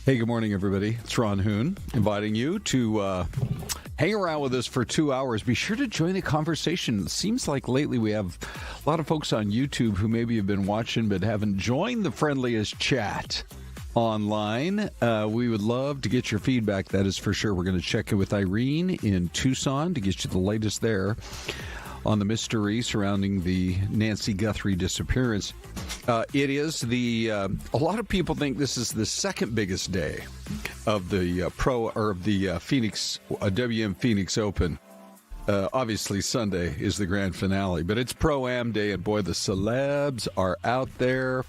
Hey, good morning, everybody. It's Ron Hoon inviting you to hang around with us for 2 hours. Be sure to join the conversation. It seems like lately we have a lot of folks on YouTube who maybe have been watching but haven't joined the friendliest chat online. We would love to get your feedback, that is for sure. We're going to check in with Irene in Tucson to get you the latest there on the mystery surrounding the Nancy Guthrie disappearance. It is a lot of people think this is the second biggest day of the Phoenix WM Phoenix Open. Obviously Sunday is the grand finale, but it's Pro-Am Day, and boy, the celebs are out there.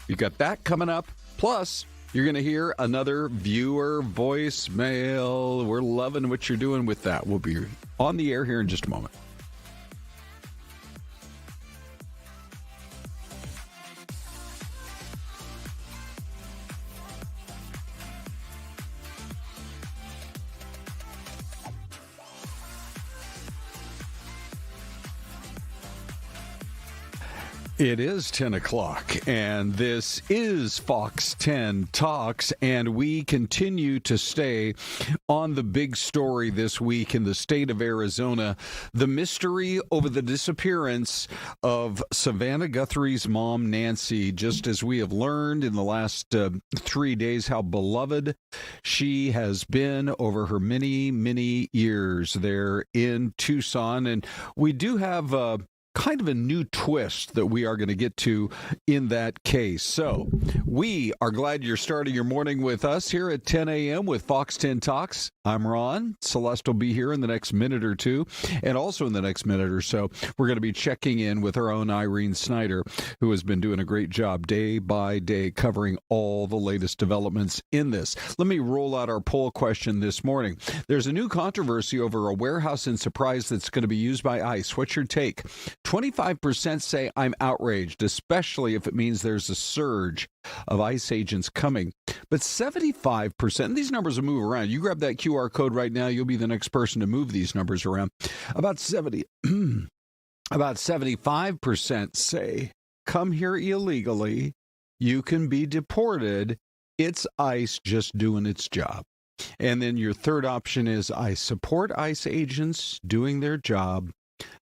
We've got that coming up. Plus, you're going to hear another viewer voicemail. We're loving what you're doing with that. We'll be on the air here in just a moment. It is 10 o'clock, and this is Fox 10 Talks, and we continue to stay on the big story this week in the state of Arizona, the mystery over the disappearance of Savannah Guthrie's mom, Nancy, just as we have learned in the last 3 days how beloved she has been over her many, many years there in Tucson. And we do have kind of a new twist that we are going to get to in that case. So we are glad you're starting your morning with us here at 10 a.m. with Fox 10 Talks. I'm Ron. Syleste will be here in the next minute or two, and also in the next minute or so, we're going to be checking in with our own Irene Snyder, who has been doing a great job day by day covering all the latest developments in this. Let me roll out our poll question this morning. There's a new controversy over a warehouse in Surprise that's going to be used by ICE. What's your take? 25% say I'm outraged, especially if it means there's a surge of ICE agents coming. But 75%, and these numbers will move around. You grab that QR code right now, you'll be the next person to move these numbers around. About 75% say, come here illegally, you can be deported, it's ICE just doing its job. And then your third option is, I support ICE agents doing their job,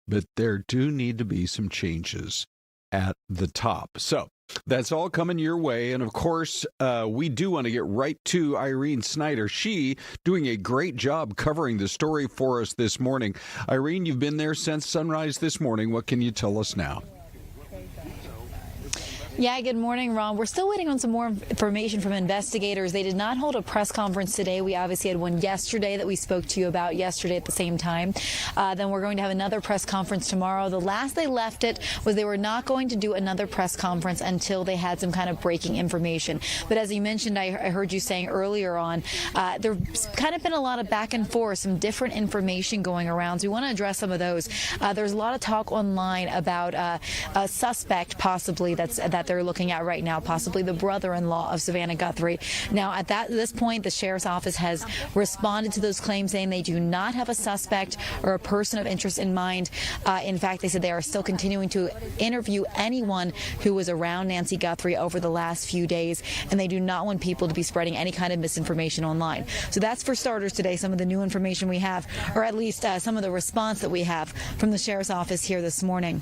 but there do need to be some changes at the top. So that's all coming your way. And of course, we do want to get right to Irene Snyder. She doing a great job covering the story for us this morning. Irene, you've been there since sunrise this morning. What can you tell us now? Yeah, good morning, Ron. We're still waiting on some more information from investigators. They did not hold a press conference today. We obviously had one yesterday that we spoke to you about yesterday at the same time. Then we're going to have another press conference tomorrow. The last they left it was they were not going to do another press conference until they had some kind of breaking information. But as you mentioned, I heard you saying earlier on, there's kind of been a lot of back and forth, some different information going around. So we want to address some of those. There's a lot of talk online about a suspect possibly that they're looking at right now, possibly the brother-in-law of Savannah Guthrie. Now, at this point, the sheriff's office has responded to those claims, saying they do not have a suspect or a person of interest in mind. In fact, they said they are still continuing to interview anyone who was around Nancy Guthrie over the last few days, and they do not want people to be spreading any kind of misinformation online. So that's for starters today, some of the new information we have, or at least some of the response that we have from the sheriff's office here this morning.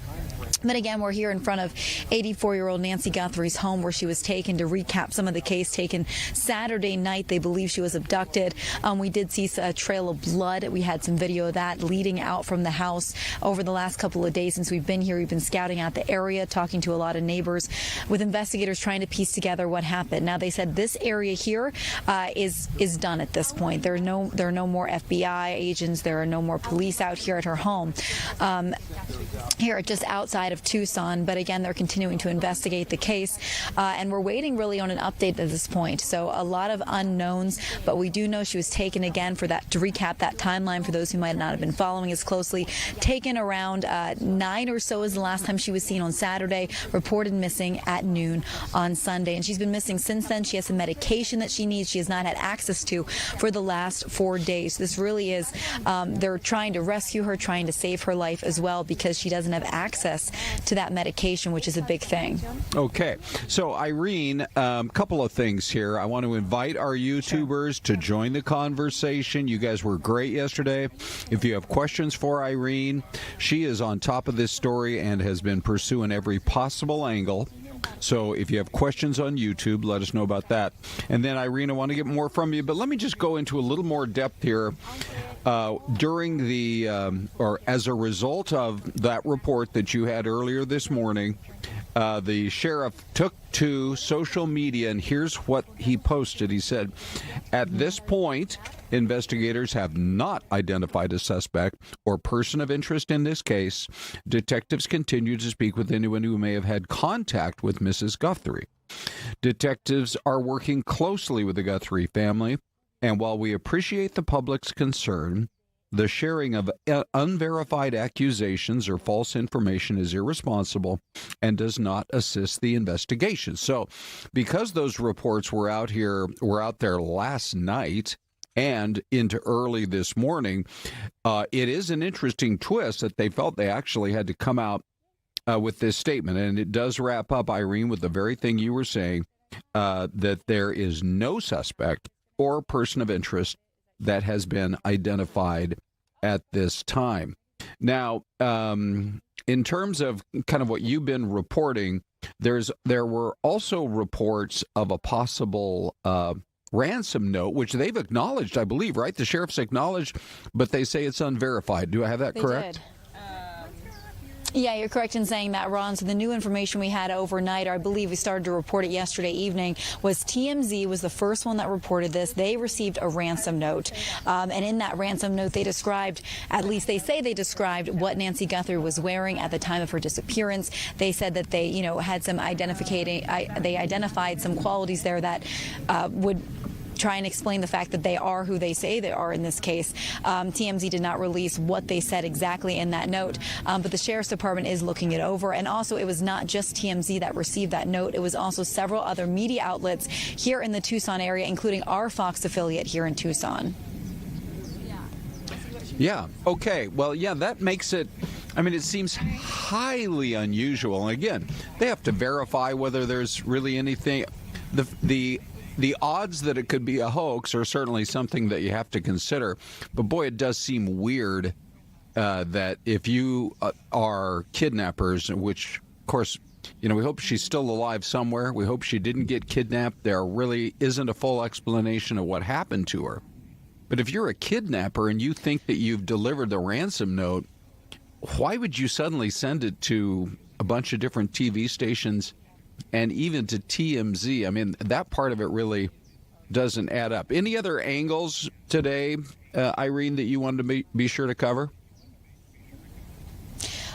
But again, we're here in front of 84-year-old Nancy Guthrie's home, where she was taken to recap some of the case taken Saturday night. They believe she was abducted. We did see a trail of blood. We had some video of that leading out from the house over the last couple of days since we've been here. We've been scouting out the area, talking to a lot of neighbors, with investigators trying to piece together what happened. Now, they said this area here is done at this point. There are no more FBI agents. There are no more police out here at her home. Here, just outside of Tucson, but again, they're continuing to investigate the case, and we're waiting really on an update at this point. So a lot of unknowns, but we do know she was taken again for that. To recap that timeline for those who might not have been following as closely, taken around 9 or so is the last time she was seen on Saturday, reported missing at noon on Sunday, and she's been missing since then. She has some medication that she needs. She has not had access to for the last 4 days. This really is, they're trying to rescue her, trying to save her life as well, because she doesn't have access to that medication, which is a big thing. Okay. So, Irene, a couple of things here. I want to invite our YouTubers to join the conversation. You guys were great yesterday. If you have questions for Irene, she is on top of this story and has been pursuing every possible angle. So if you have questions on YouTube, let us know about that. And then, Irene, I want to get more from you, but let me just go into a little more depth here. During the, or as a result of that report that you had earlier this morning, the sheriff took to social media, and here's what he posted. He said, "At this point, investigators have not identified a suspect or person of interest in this case. Detectives continue to speak with anyone who may have had contact with Mrs. Guthrie. Detectives are working closely with the Guthrie family, and while we appreciate the public's concern, the sharing of unverified accusations or false information is irresponsible and does not assist the investigation." So, because those reports were out there last night and into early this morning, it is an interesting twist that they felt they actually had to come out with this statement. And it does wrap up, Irene, with the very thing you were saying, that there is no suspect or person of interest that has been identified at this time. Now, in terms of kind of what you've been reporting, there were also reports of a possible ransom note, which they've acknowledged, I believe, right? The sheriff's acknowledged, but they say it's unverified. Do I have that correct? Did. Yeah, you're correct in saying that, Ron. So the new information we had overnight, or I believe we started to report it yesterday evening, was TMZ was the first one that reported this. They received a ransom note. And in that ransom note, they described, at least they say they described, what Nancy Guthrie was wearing at the time of her disappearance. They said that they, had some they identified some qualities there that would try and explain the fact that they are who they say they are in this case. TMZ did not release what they said exactly in that note, but the Sheriff's Department is looking it over. And also, it was not just TMZ that received that note. It was also several other media outlets here in the Tucson area, including our Fox affiliate here in Tucson. Yeah. Okay. Well, yeah, that makes it, it seems highly unusual. And again, they have to verify whether there's really anything. The odds that it could be a hoax are certainly something that you have to consider. But boy, it does seem weird that if you are kidnappers, which, of course, we hope she's still alive somewhere. We hope she didn't get kidnapped. There really isn't a full explanation of what happened to her. But if you're a kidnapper and you think that you've delivered the ransom note, why would you suddenly send it to a bunch of different TV stations and even to TMZ? That part of it really doesn't add up. Any other angles today, Irene, that you wanted to be sure to cover?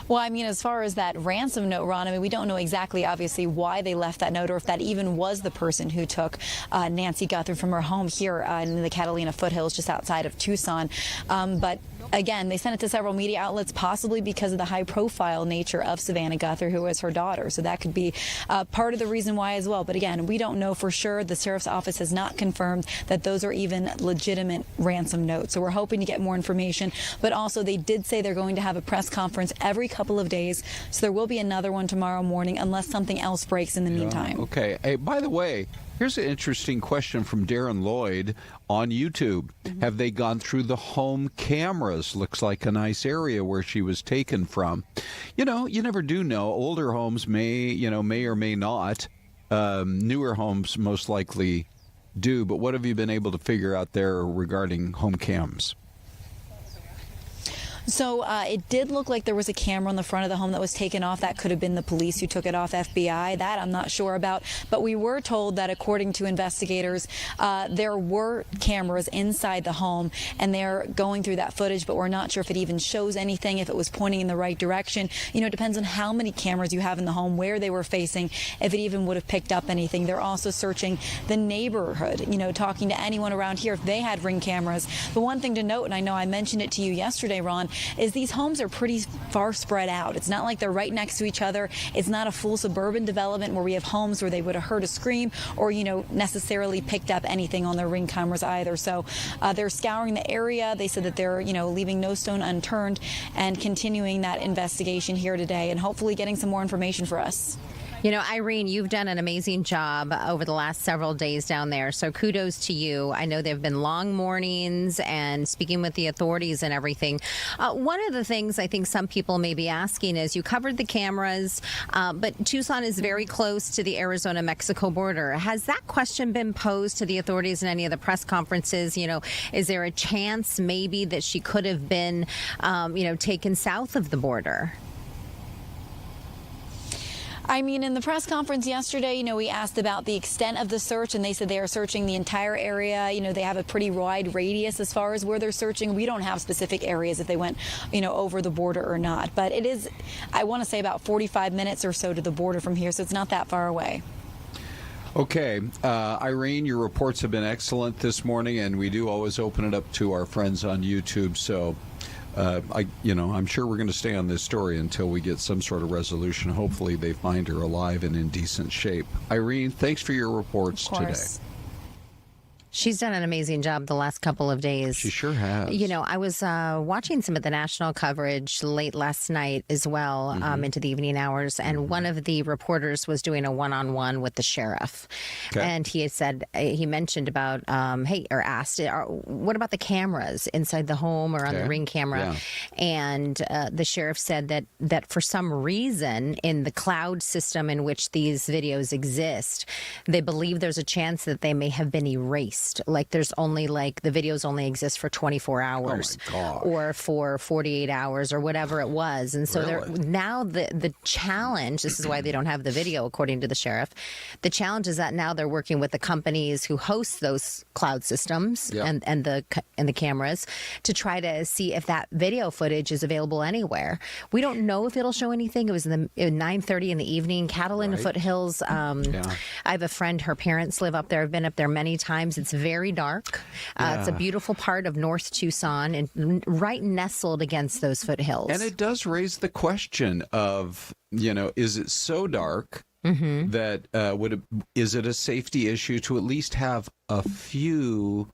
Well, as far as that ransom note, Ron, we don't know exactly, obviously, why they left that note or if that even was the person who took Nancy Guthrie from her home here in the Catalina foothills just outside of Tucson. But again, they sent it to several media outlets, possibly because of the high-profile nature of Savannah Guthrie, who was her daughter. So that could be part of the reason why as well. But again, we don't know for sure. The sheriff's office has not confirmed that those are even legitimate ransom notes. So we're hoping to get more information. But also, they did say they're going to have a press conference every couple of days. So there will be another one tomorrow morning unless something else breaks in the meantime. Okay. Hey, by the way, here's an interesting question from Darren Lloyd on YouTube. Mm-hmm. Have they gone through the home cameras? Looks like a nice area where she was taken from. You never do know. Older homes may or may not. Newer homes most likely do. But what have you been able to figure out there regarding home cams? So it did look like there was a camera on the front of the home that was taken off. That could have been the police who took it off, FBI. That I'm not sure about. But we were told that, according to investigators, there were cameras inside the home, and they're going through that footage, but we're not sure if it even shows anything, if it was pointing in the right direction. It depends on how many cameras you have in the home, where they were facing, if it even would have picked up anything. They're also searching the neighborhood, talking to anyone around here if they had Ring cameras. The one thing to note, and I know I mentioned it to you yesterday, Ron, is these homes are pretty far spread out. It's not like they're right next to each other. It's not a full suburban development where we have homes where they would have heard a scream or, necessarily picked up anything on their Ring cameras either. So they're scouring the area. They said that they're, leaving no stone unturned and continuing that investigation here today and hopefully getting some more information for us. Irene, you've done an amazing job over the last several days down there. So kudos to you. I know there have been long mornings and speaking with the authorities and everything. One of the things I think some people may be asking is you covered the cameras, but Tucson is very close to the Arizona-Mexico border. Has that question been posed to the authorities in any of the press conferences? Is there a chance maybe that she could have been, taken south of the border? I mean, in the press conference yesterday, we asked about the extent of the search, and they said they are searching the entire area. They have a pretty wide radius as far as where they're searching. We don't have specific areas if they went, over the border or not. But it is, I want to say, about 45 minutes or so to the border from here, so it's not that far away. Okay. Irene, your reports have been excellent this morning, and we do always open it up to our friends on YouTube. So I'm sure we're going to stay on this story until we get some sort of resolution. Hopefully they find her alive and in decent shape. Irene, thanks for your reports today. She's done an amazing job the last couple of days. She sure has. I was watching some of the national coverage late last night as well, into the evening hours, and one of the reporters was doing a one-on-one with the sheriff. Okay. And he mentioned about, asked, what about the cameras inside the home or on the Ring camera? Yeah. And the sheriff said that for some reason in the cloud system in which these videos exist, they believe there's a chance that they may have been erased. Like there's only the videos only exist for 24 hours or for 48 hours or whatever it was. And so now the challenge, this is why they don't have the video, according to the sheriff. The challenge is that now they're working with the companies who host those cloud systems and the cameras to try to see if that video footage is available anywhere. We don't know if it'll show anything. It was 9:30 in the evening, cattle in the foothills. I have a friend, her parents live up there. I've been up there many times. It's very dark. It's a beautiful part of North Tucson and right nestled against those foothills. And it does raise the question of, is it so dark that is it a safety issue to at least have a few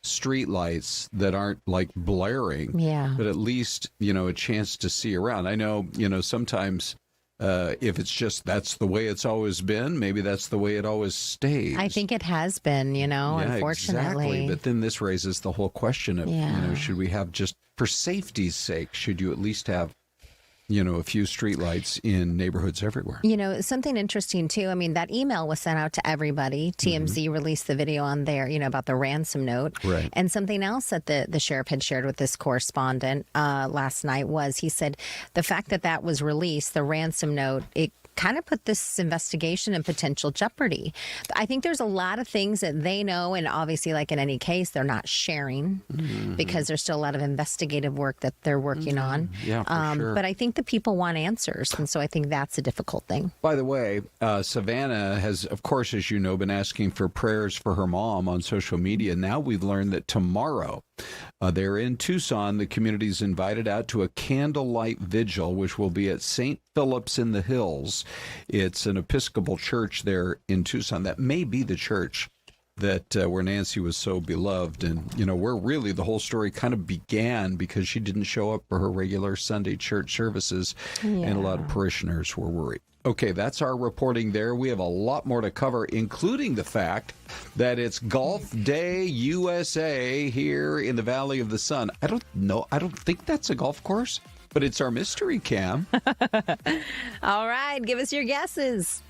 street lights that aren't blaring, but at least, a chance to see around? I know, sometimes if it's just that's the way it's always been, maybe that's the way it always stays. I think it has been, unfortunately. Exactly. But then this raises the whole question of, should we have just, for safety's sake, should you at least have, a few streetlights in neighborhoods everywhere? Something interesting, too. I mean, that email was sent out to everybody. TMZ released the video on there, about the ransom note. Right. And something else that the sheriff had shared with this correspondent last night was, he said, the fact that was released, the ransom note, it kind of put this investigation in potential jeopardy. I think there's a lot of things that they know, and obviously, like in any case, they're not sharing because there's still a lot of investigative work that they're working on. Yeah, for sure. But I think the people want answers, and so I think that's a difficult thing. By the way, Savannah has, of course, as you know, been asking for prayers for her mom on social media. Now we've learned that tomorrow, they're in Tucson. The community's invited out to a candlelight vigil, which will be at St. Philip's in the Hills. It's an Episcopal church there in Tucson. That may be the church that where Nancy was so beloved, and where really the whole story kind of began because she didn't show up for her regular Sunday church services, and a lot of parishioners were worried. Okay, that's our reporting there. We have a lot more to cover, including the fact that it's Golf Day USA here in the Valley of the Sun. I don't think that's a golf course, but it's our mystery, Cam. All right, give us your guesses.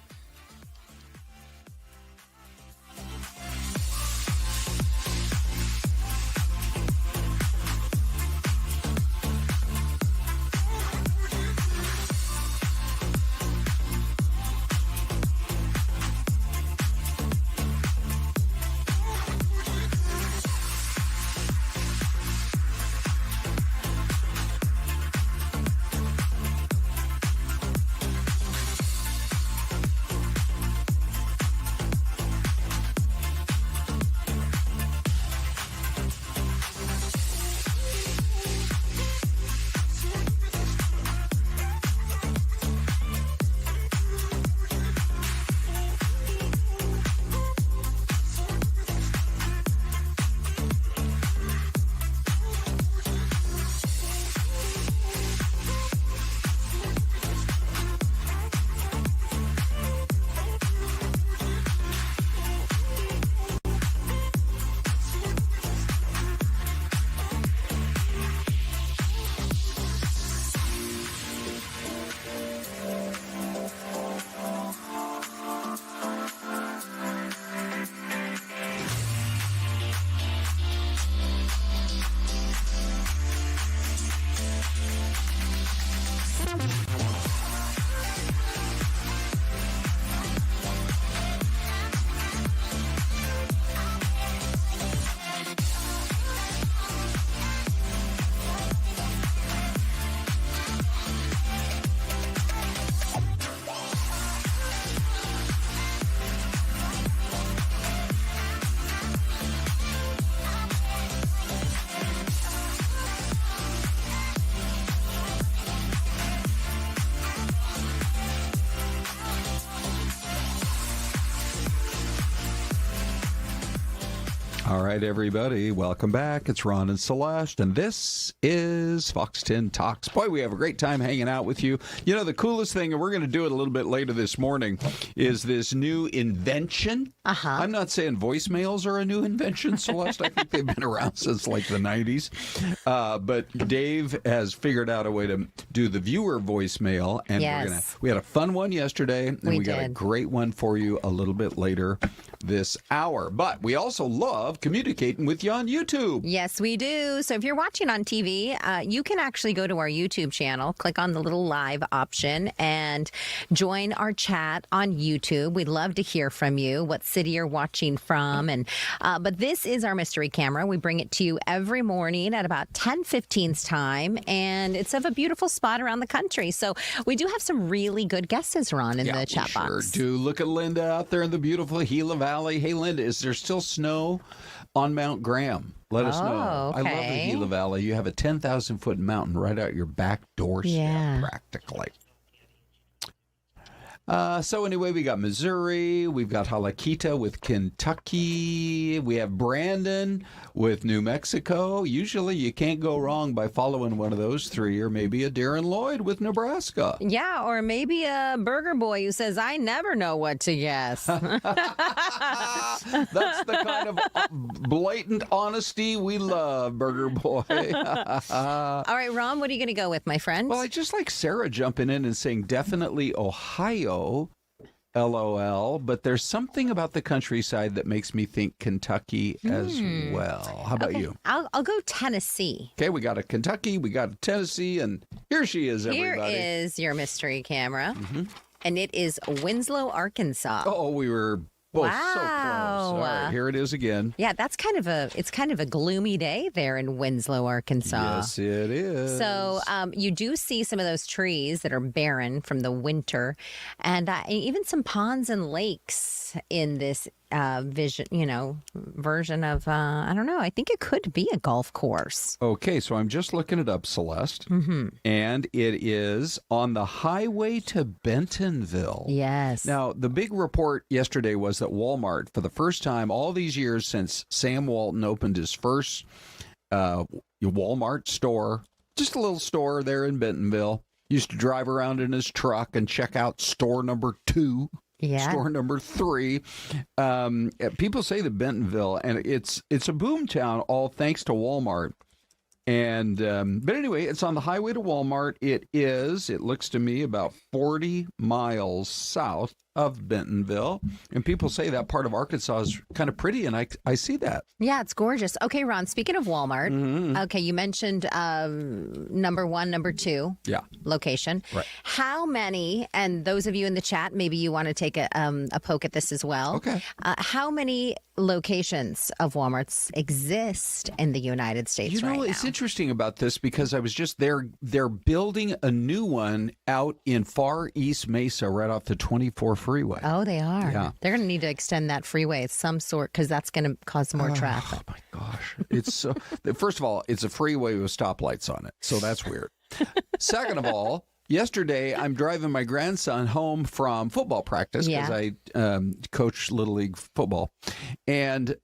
All right, everybody, welcome back. It's Ron and Syleste, and this is Fox 10 Talks. Boy, we have a great time hanging out with you. You know, the coolest thing, and we're going to do it a little bit later this morning, is this new invention. I'm not saying voicemails are a new invention, Syleste. I think they've been around since like the 90s. But Dave has figured out a way to do the viewer voicemail, and we had a fun one yesterday, and we got a great one for you a little bit later this hour. But we also love communicating with you on YouTube. Yes, we do. So if you're watching on TV, you can actually go to our YouTube channel, click on the little live option, and join our chat on YouTube. We'd love to hear from you, what city you're watching from. And but this is our mystery camera. We bring it to you every morning at about 10:15's time, and it's of a beautiful spot around the country. So we do have some really good guesses, Ron, in the chat box. Do look at Linda out there in the beautiful Gila Valley. Hey, Linda, is there still snow on Mount Graham? Let us know. Okay. I love the Gila Valley. You have a 10,000-foot mountain right out your back doorstep, practically. So anyway, we got Missouri, we've got Halakita with Kentucky, we have Brandon with New Mexico. Usually you can't go wrong by following one of those three, or maybe a Darren Lloyd with Nebraska. Yeah, or maybe a Burger Boy who says, I never know what to guess. That's the kind of blatant honesty we love, Burger Boy. All right, Ron, what are you going to go with, my friend? Well, I just like Sarah jumping in and saying definitely Ohio. LOL, but there's something about the countryside that makes me think Kentucky as well. How about you? I'll go Tennessee. Okay, we got a Kentucky, we got a Tennessee, and here she is, everybody. Here is your mystery camera, and it is Winslow, Arkansas. Oh, we were both so close. All right, here it is again. Yeah, it's kind of a gloomy day there in Winslow, Arkansas. Yes, it is. So you do see some of those trees that are barren from the winter, and even some ponds and lakes in this version of I don't know. I think it could be a golf course. Okay, so I'm just looking it up, Syleste, and it is on the highway to Bentonville. Yes. Now, the big report yesterday was that Walmart, for the first time all these years since Sam Walton opened his first Walmart store, just a little store there in Bentonville, used to drive around in his truck and check out store number 2. Yeah. Store number 3. People say that Bentonville, and it's a boom town, all thanks to Walmart. And but anyway, it's on the highway to Walmart. It looks to me, about 40 miles south of Bentonville. And people say that part of Arkansas is kind of pretty, and I see that. Yeah, it's gorgeous. Okay, Ron, speaking of Walmart, okay, you mentioned number 1, number 2 location. Right. How many, and those of you in the chat, maybe you want to take a poke at this as well. Okay. How many locations of Walmarts exist in the United States right now? It's interesting about this because I was just there. They're building a new one out in Far East Mesa right off the 24 freeway. Oh, they are. Yeah. They're going to need to extend that freeway of some sort because that's going to cause more traffic. Oh, my gosh. It's so. First of all, it's a freeway with stoplights on it, so that's weird. Second of all, yesterday, I'm driving my grandson home from football practice because I coach Little League football. And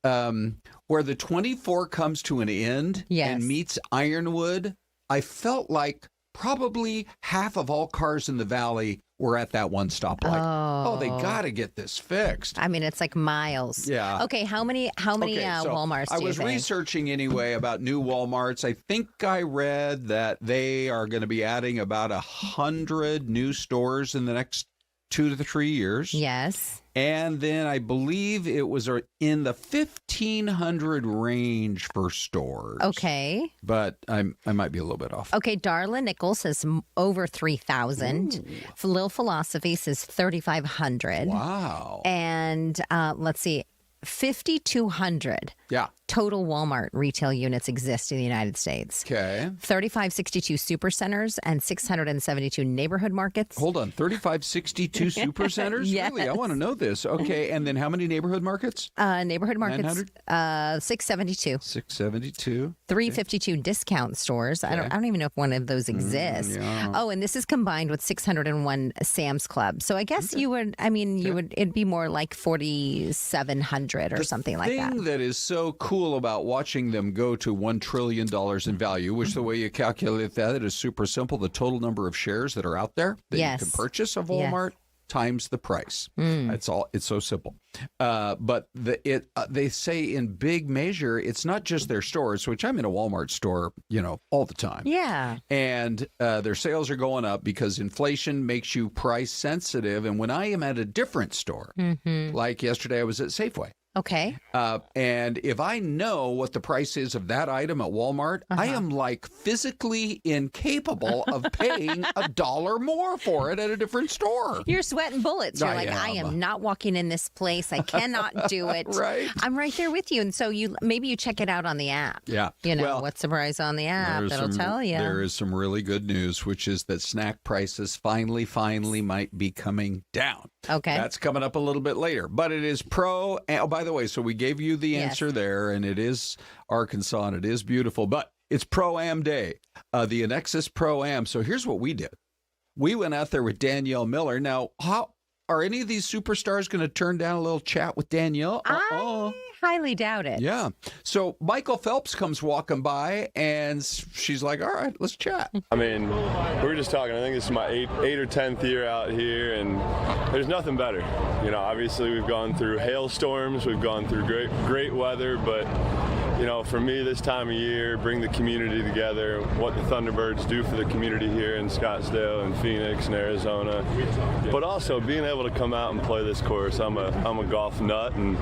where the 24 comes to an end and meets Ironwood, I felt like probably half of all cars in the valley were at that one stoplight. Oh, they got to get this fixed. I mean, it's like miles. Yeah. Okay, how many Walmarts do you think? I was researching anyway about new Walmarts. I think I read that they are going to be adding about 100 new stores in the next 2 to 3 years. Yes. And then I believe it was in the 1,500 range for stores. Okay. But I might be a little bit off. Okay, Darla Nichols says over 3,000. Lil Philosophy says 3,500. Wow. And let's see, 5,200 total Walmart retail units exist in the United States. Okay. 3,562 supercenters and 672 neighborhood markets. Hold on, 3,562 supercenters? Yes. Really? I want to know this. Okay, and then how many neighborhood markets? Neighborhood markets, 672. 672. 352 discount stores. I don't even know if one of those exists. Oh, and this is combined with 601 Sam's Club. So I guess you would, it'd be more like 4,700 or something like that. The thing that is so cool cool about watching them go to $1 trillion in value, which the way you calculate that is super simple. The total number of shares that are out there that you can purchase of Walmart times the price. That's all. It's so simple. But they say in big measure, it's not just their stores, which I'm in a Walmart store, all the time. Yeah. And their sales are going up because inflation makes you price sensitive. And when I am at a different store, like yesterday I was at Safeway. Okay. And if I know what the price is of that item at Walmart, I am like physically incapable of paying $1 more for it at a different store. You're sweating bullets. You're I am not walking in this place. I cannot do it. Right. I'm right there with you. And so maybe you check it out on the app. Yeah. What's the price on the app? That'll tell you. There is some really good news, which is that snack prices finally might be coming down. Okay. That's coming up a little bit later. But it is pro. Oh, by the way, so we gave you the answer there, and it is Arkansas, and it is beautiful. But it's Pro-Am Day, the Annexus Pro-Am. So here's what we did. We went out there with Danielle Miller. Now, how are any of these superstars going to turn down a little chat with Danielle? I highly doubt it. Yeah. So Michael Phelps comes walking by, and she's like, all right, let's chat. I mean, we were just talking. I think this is my 8th or 10th year out here, and there's nothing better. Obviously we've gone through hailstorms, we've gone through great weather, but for me this time of year, bring the community together, what the Thunderbirds do for the community here in Scottsdale and Phoenix and Arizona, but also being able to come out and play this course. I'm a golf nut, and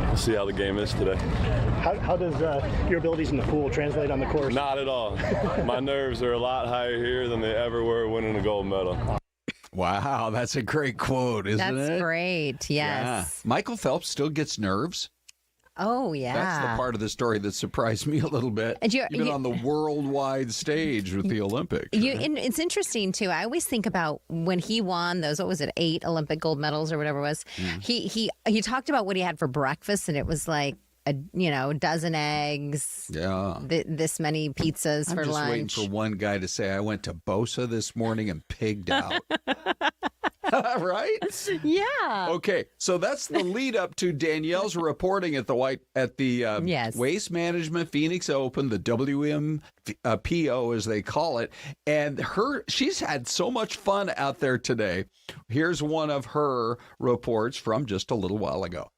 we'll see how the game is today. How does your abilities in the pool translate on the course? Not at all. My nerves are a lot higher here than they ever were winning a gold medal. Wow, that's a great quote, isn't it? That's great, yes. Yeah. Michael Phelps still gets nerves. Oh, yeah. That's the part of the story that surprised me a little bit, even on the worldwide stage with the Olympics. Right? It's interesting, too. I always think about when he won those, 8 Olympic gold medals or whatever it was, he talked about what he had for breakfast, and it was like, a dozen eggs, this many pizzas for lunch. I'm just waiting for one guy to say, I went to Bosa this morning and pigged out. Right? Yeah. Okay, so that's the lead up to Danielle's reporting at the Waste Management Phoenix Open, the WMPO as they call it, and she's had so much fun out there today. Here's one of her reports from just a little while ago.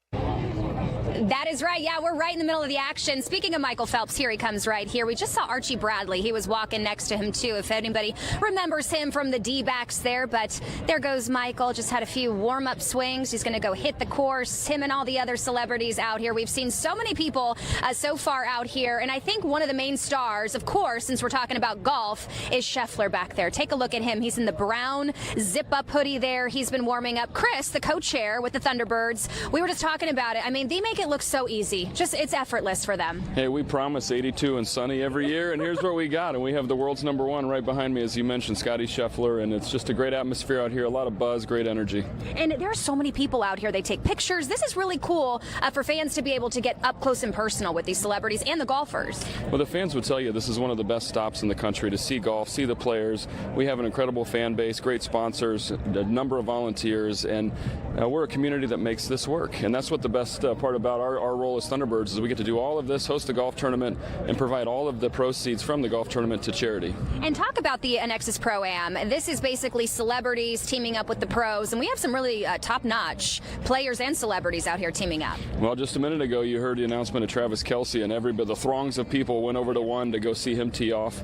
That is right. Yeah, we're right in the middle of the action. Speaking of Michael Phelps, here he comes right here. We just saw Archie Bradley. He was walking next to him, too, if anybody remembers him from the D-backs there. But there goes Michael. Just had a few warm-up swings. He's going to go hit the course. Him and all the other celebrities out here. We've seen so many people so far out here. And I think one of the main stars, of course, since we're talking about golf, is Scheffler back there. Take a look at him. He's in the brown zip-up hoodie there. He's been warming up. Chris, the co-chair with the Thunderbirds, we were just talking about it. I mean, they make it look so easy. Just it's effortless for them. Hey, we promise 82 and sunny every year, and here's what we got. And we have the world's #1 right behind me, as you mentioned, Scotty Scheffler, and it's just a great atmosphere out here, a lot of buzz, great energy. And there are so many people out here. They take pictures. This is really cool for fans to be able to get up close and personal with these celebrities and the golfers. Well, the fans would tell you this is one of the best stops in the country to see golf, see the players. We have an incredible fan base, great sponsors, a number of volunteers, and we're a community that makes this work. And that's what the best part about our role as Thunderbirds is we get to do all of this, host a golf tournament, and provide all of the proceeds from the golf tournament to charity. And talk about the Annexus Pro-Am. This is basically celebrities teaming up with the pros, and we have some really top-notch players and celebrities out here teaming up. Well, just a minute ago, you heard the announcement of Travis Kelce, and the throngs of people went over to one to go see him tee off.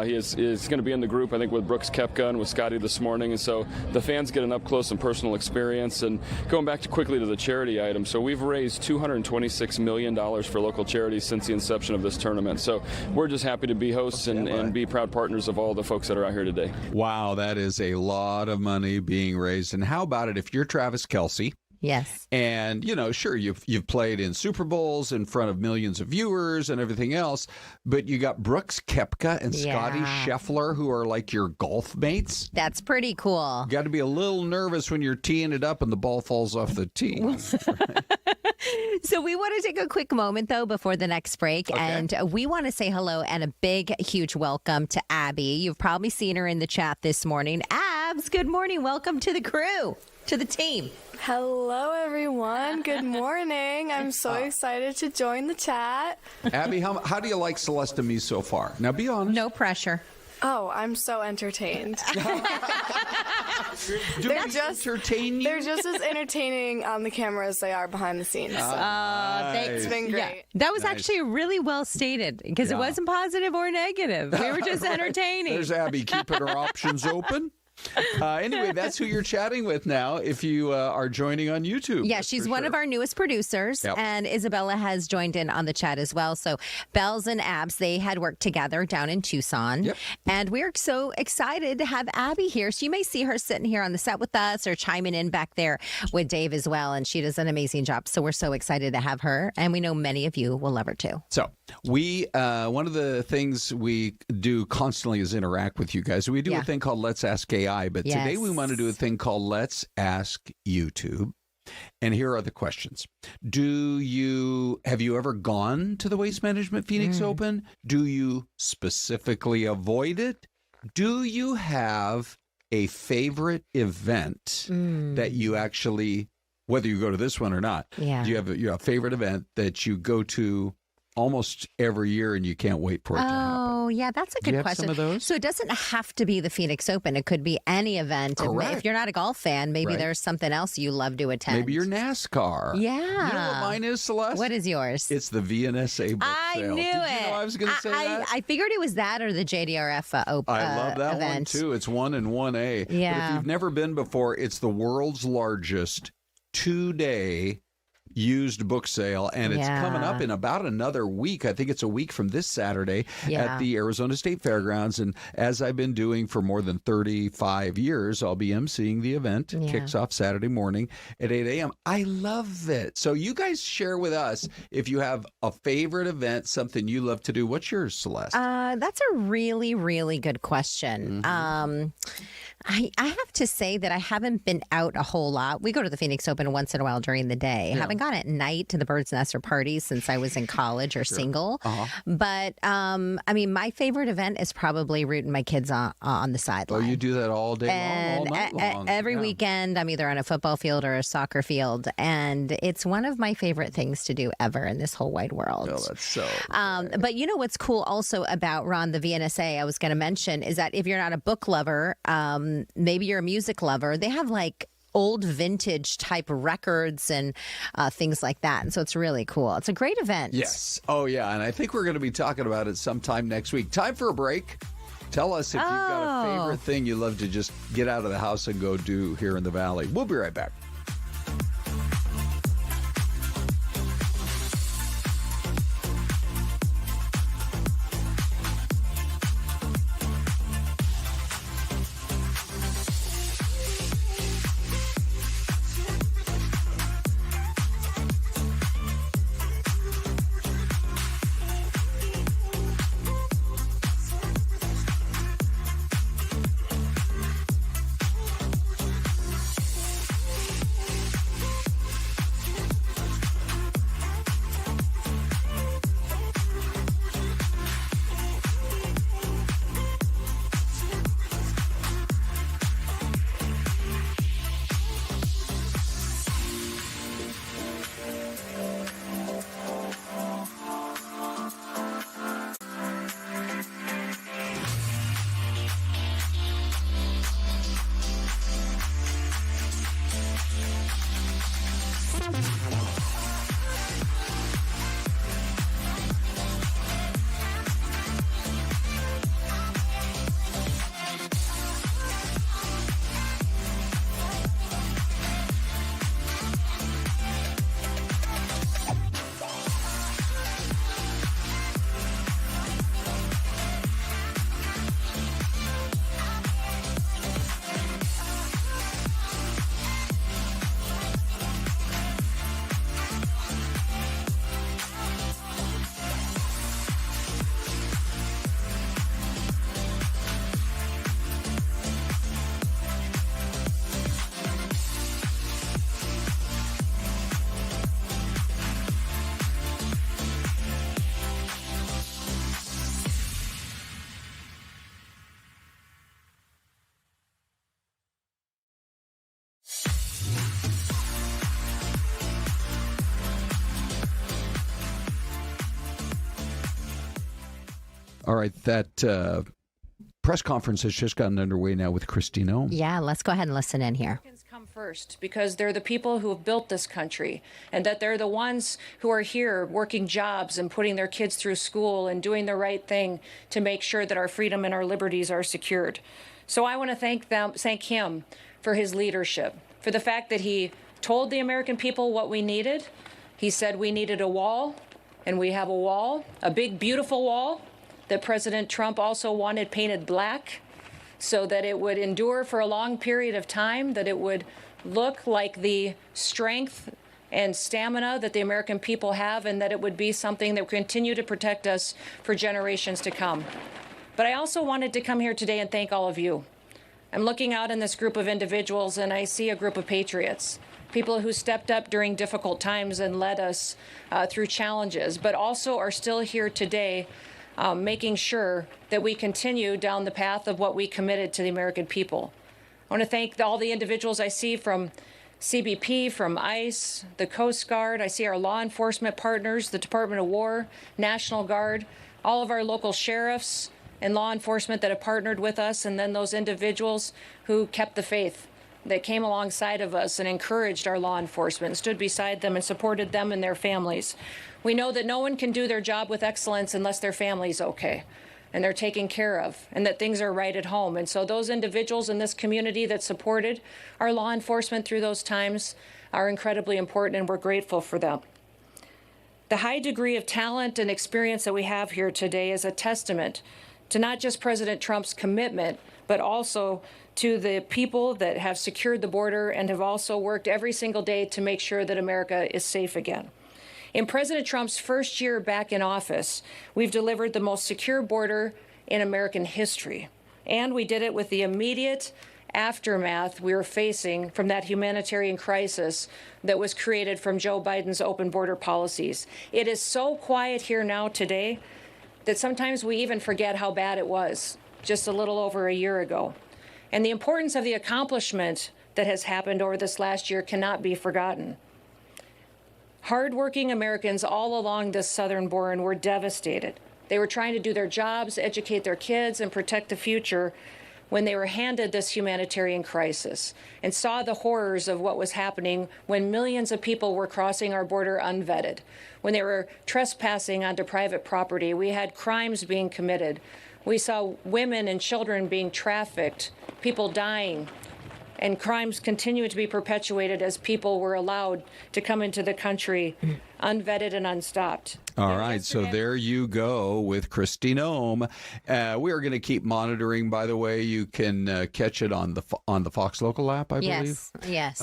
He is going to be in the group, I think, with Brooks Koepka and with Scotty this morning, and so the fans get an up-close and personal experience. And going back quickly to the charity item, so we've raised $226 million for local charities since the inception of this tournament. So we're just happy to be hosts and be proud partners of all the folks that are out here today. Wow, that is a lot of money being raised. And how about it if you're Travis Kelce? Yes. And, sure, you've played in Super Bowls in front of millions of viewers and everything else, but you got Brooks Koepka and Scotty Scheffler, who are like your golf mates. That's pretty cool. You got to be a little nervous when you're teeing it up and the ball falls off the tee. So we want to take a quick moment, though, before the next break. Okay. And we want to say hello and a big, huge welcome to Abby. You've probably seen her in the chat this morning. Abs. Good morning. Welcome to the crew, to the team. Hello, everyone. Good morning. I'm so excited to join the chat. Abby, how do you like Syleste and me so far? Now, be honest. No pressure. Oh, I'm so entertained. They're just entertain you? They're just as entertaining on the camera as they are behind the scenes. It's been great. Yeah, that was actually really well stated because it wasn't positive or negative. We were just entertaining. There's Abby keeping her options open. Anyway, that's who you're chatting with now if you are joining on YouTube. Yeah, she's one of our newest producers, and Isabella has joined in on the chat as well. So Bells and Abs, they had worked together down in Tucson, and we're so excited to have Abby here. So you may see her sitting here on the set with us or chiming in back there with Dave as well, and she does an amazing job. So we're so excited to have her, and we know many of you will love her too. So we, one of the things we do constantly is interact with you guys. We do a thing called Let's Ask AI. But today we want to do a thing called Let's Ask YouTube. And here are the questions. Have you ever gone to the Waste Management Phoenix Open? Do you specifically avoid it? Do you have a favorite event that you actually, whether you go to this one or not, do you have a favorite event that you go to almost every year and you can't wait for it to happen? Oh, yeah, that's a good question. Some of those? So it doesn't have to be the Phoenix Open. It could be any event. Correct. If you're not a golf fan, maybe there's something else you love to attend. Maybe you're NASCAR. Yeah. You know what mine is, Syleste? What is yours? It's the VNSA book sale. Did you know I was going to say that? I figured it was that or the JDRF Open I love that event. one, too. It's 1 and 1A. Yeah. But if you've never been before, it's the world's largest 2-day used book sale, and it's coming up in about another week. I think it's a week from this Saturday at the Arizona State Fairgrounds. And as I've been doing for more than 35 years, I'll be emceeing the event. It kicks off Saturday morning at 8 a.m. I love it. So you guys share with us if you have a favorite event, something you love to do. What's yours, Syleste? That's a really, really good question. I have to say that I haven't been out a whole lot. We go to the Phoenix Open once in a while during the day. I haven't gone at night to the Bird's Nest or parties since I was in college or single. But, I mean, my favorite event is probably rooting my kids on the sideline. Oh, you do that all day long, all night long. Every weekend, I'm either on a football field or a soccer field. And it's one of my favorite things to do ever in this whole wide world. Oh, that's so But you know what's cool also about, Ron, the VNSA, I was going to mention, is that if you're not a book lover, maybe you're a music lover, they have like old vintage type records and things like that. And so it's really cool. It's a great event. Yes. Oh, yeah. And I think we're going to be talking about it sometime next week. Time for a break. Tell us if you've got a favorite thing you love to just get out of the house and go do here in the Valley. We'll be right back. All right, that press conference has just gotten underway now with Kristi Noem. Yeah, let's go ahead and listen in here. Come first, because they're the people who have built this country, and that they're the ones who are here working jobs and putting their kids through school and doing the right thing to make sure that our freedom and our liberties are secured. So I want to thank him for his leadership, for the fact that he told the American people what we needed. He said we needed a wall, and we have a wall, a big, beautiful wall that President Trump also wanted painted black, so that it would endure for a long period of time, that it would look like the strength and stamina that the American people have, and that it would be something that would continue to protect us for generations to come. But I also wanted to come here today and thank all of you. I'm looking out in this group of individuals, and I see a group of patriots, people who stepped up during difficult times and led us through challenges, but also are still here today making sure that we continue down the path of what we committed to the American people. I want to thank all the individuals I see from CBP, from ICE, the Coast Guard. I see our law enforcement partners, the Department of War, National Guard, all of our local sheriffs and law enforcement that have partnered with us, and then those individuals who kept the faith, that came alongside of us and encouraged our law enforcement, stood beside them and supported them and their families. We know that no one can do their job with excellence unless their family's okay and they're taken care of and that things are right at home. And so those individuals in this community that supported our law enforcement through those times are incredibly important, and we're grateful for them. The high degree of talent and experience that we have here today is a testament to not just President Trump's commitment, but also to the people that have secured the border and have also worked every single day to make sure that America is safe again. In President Trump's first year back in office, we've delivered the most secure border in American history. And we did it with the immediate aftermath we were facing from that humanitarian crisis that was created from Joe Biden's open border policies. It is so quiet here now today that sometimes we even forget how bad it was just a little over a year ago. And the importance of the accomplishment that has happened over this last year cannot be forgotten. Hardworking Americans all along this southern border were devastated. They were trying to do their jobs, educate their kids, and protect the future when they were handed this humanitarian crisis and saw the horrors of what was happening when millions of people were crossing our border unvetted, when they were trespassing onto private property. We had crimes being committed. We saw women and children being trafficked, people dying, and crimes continue to be perpetuated as people were allowed to come into the country unvetted and unstopped. All right, so there you go with Kristi Noem. We are going to keep monitoring. By the way, you can catch it on the Fox Local app, I believe. Yes.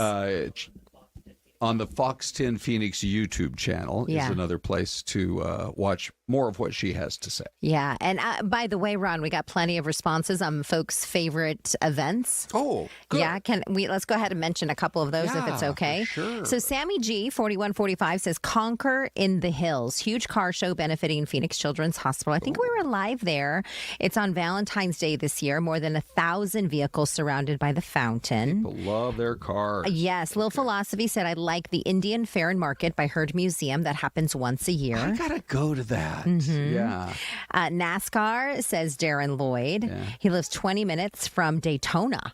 On the Fox 10 Phoenix YouTube channel is another place to watch more of what she has to say. Yeah. And by the way, Ron, we got plenty of responses on folks' favorite events. Oh, good. Yeah. Let's go ahead and mention a couple of those if it's okay. Sure. So Sammy G, 4145, says Conquer in the Hills. Huge car show benefiting Phoenix Children's Hospital. I think we were live there. It's on Valentine's Day this year. More than 1,000 vehicles surrounded by the fountain. People love their cars. Yes. Lil Philosophy said, I like the Indian Fair and Market by Heard Museum. That happens once a year. I got to go to that. Mm-hmm. Yeah. NASCAR, says Darren Lloyd. Yeah. He lives 20 minutes from Daytona.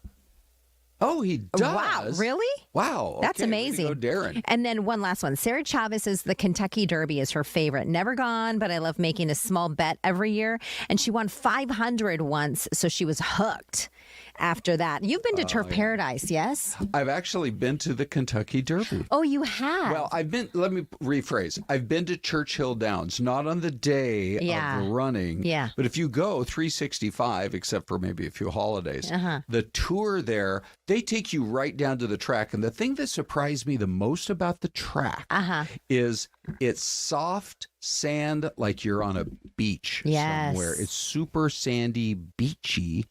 Oh, he does? Wow, really? Wow. That's amazing. Way to go, Darren. And then one last one. Sarah Chavez says the Kentucky Derby is her favorite. Never gone, but I love making a small bet every year. And she won 500 once, so she was hooked after that. You've been to Turf Paradise, yes? I've actually been to the Kentucky Derby. Oh, you have? Well, let me rephrase. I've been to Churchill Downs, not on the day of the running. Yeah. But if you go 365, except for maybe a few holidays, the tour there, they take you right down to the track. And the thing that surprised me the most about the track is it's soft sand like you're on a beach somewhere. It's super sandy, beachy.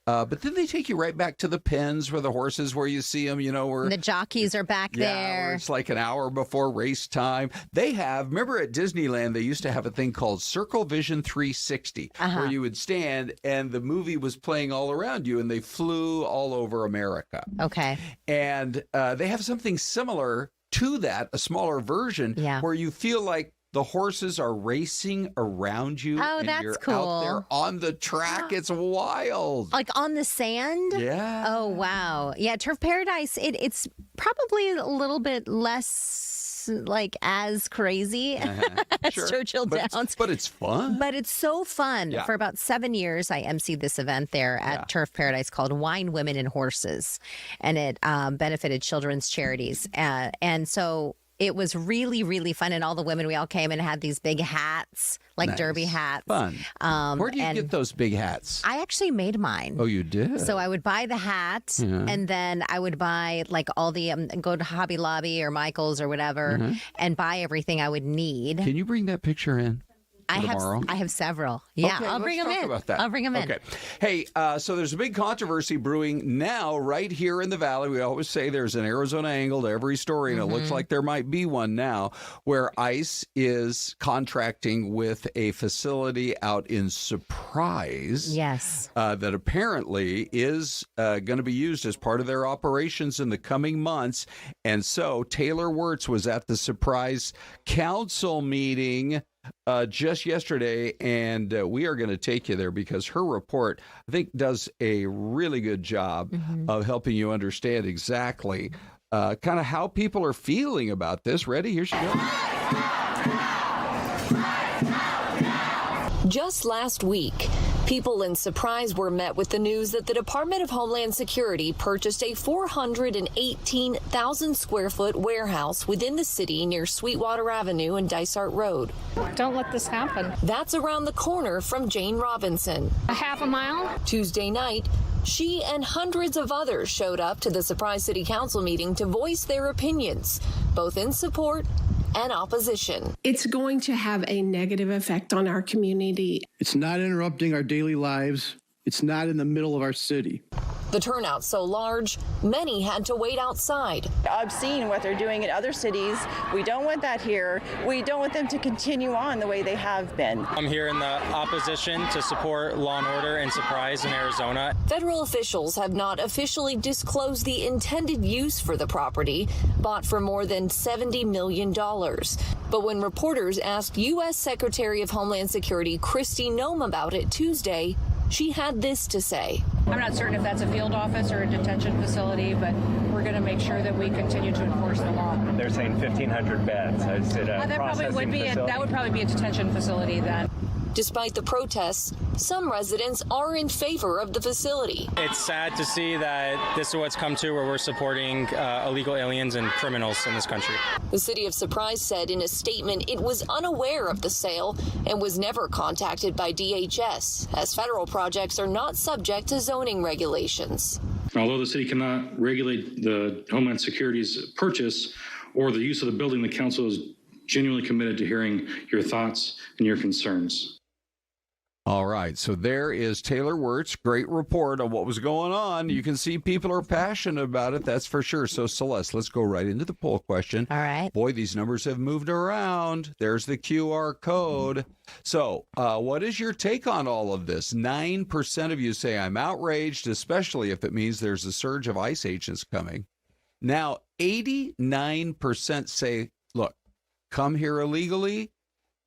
But then they take you right back to the pens where the horses, where you see them, where the jockeys are back there. Where it's like an hour before race time. Remember at Disneyland, they used to have a thing called Circle Vision 360, where you would stand and the movie was playing all around you and they flew all over America. Okay. And they have something similar to that, a smaller version, where you feel like the horses are racing around you. Oh, and that's you're cool. out there on the track. It's wild. Like on the sand? Yeah. Oh, wow. Yeah, Turf Paradise, it's probably a little bit less like as crazy as Sure. Churchill Downs. But it's fun. But it's so fun. Yeah. For about 7 years, I emceed this event there at Turf Paradise called Wine, Women, and Horses. And it benefited children's charities. And so it was really, really fun. And all the women, we all came and had these big hats, like derby hats. Fun. Where do you get those big hats? I actually made mine. Oh, you did? So I would buy the hat, and then I would buy like all the go to Hobby Lobby or Michael's or whatever, and buy everything I would need. Can you bring that picture in? I have several. Yeah, Okay, I'll bring them in. About that. I'll bring them in. Okay. Hey, so there's a big controversy brewing now right here in the Valley. We always say there's an Arizona angle to every story, and it looks like there might be one now, where ICE is contracting with a facility out in Surprise. Yes. That apparently is going to be used as part of their operations in the coming months. And so Taylor Wirtz was at the Surprise Council meeting just yesterday, and we are going to take you there because her report, I think, does a really good job of helping you understand exactly kind of how people are feeling about this. Ready? Here she goes. Just last week, people in Surprise were met with the news that the Department of Homeland Security purchased a 418,000 square foot warehouse within the city near Sweetwater Avenue and Dysart Road. Don't let this happen. That's around the corner from Jane Robinson. A half a mile? Tuesday night, she and hundreds of others showed up to the Surprise City Council meeting to voice their opinions, both in support and opposition. It's going to have a negative effect on our community. It's not interrupting our daily lives. It's not in the middle of our city. The turnout so large, many had to wait outside. I've seen what they're doing in other cities. We don't want that here. We don't want them to continue on the way they have been. I'm here in the opposition to support law and order and Surprise in Arizona. Federal officials have not officially disclosed the intended use for the property, bought for more than $70 million. But when reporters asked U.S. Secretary of Homeland Security Kristi Noem about it Tuesday, she had this to say. I'm not certain if that's a field office or a detention facility, but we're going to make sure that we continue to enforce the law. They're saying 1,500 beds. Is it a that would probably be a detention facility then. Despite the protests, some residents are in favor of the facility. It's sad to see that this is what's come to where we're supporting illegal aliens and criminals in this country. The city of Surprise said in a statement it was unaware of the sale and was never contacted by DHS, as federal projects are not subject to zoning regulations. Although the city cannot regulate the Homeland Security's purchase or the use of the building, the council is genuinely committed to hearing your thoughts and your concerns. All right, so there is Taylor Wirtz. Great report on what was going on. You can see people are passionate about it, that's for sure. So, Celeste, let's go right into the poll question. All right. Boy, these numbers have moved around. There's the QR code. So, what is your take on all of this? 9% of you say I'm outraged, especially if it means there's a surge of ICE agents coming. Now, 89% say, look, come here illegally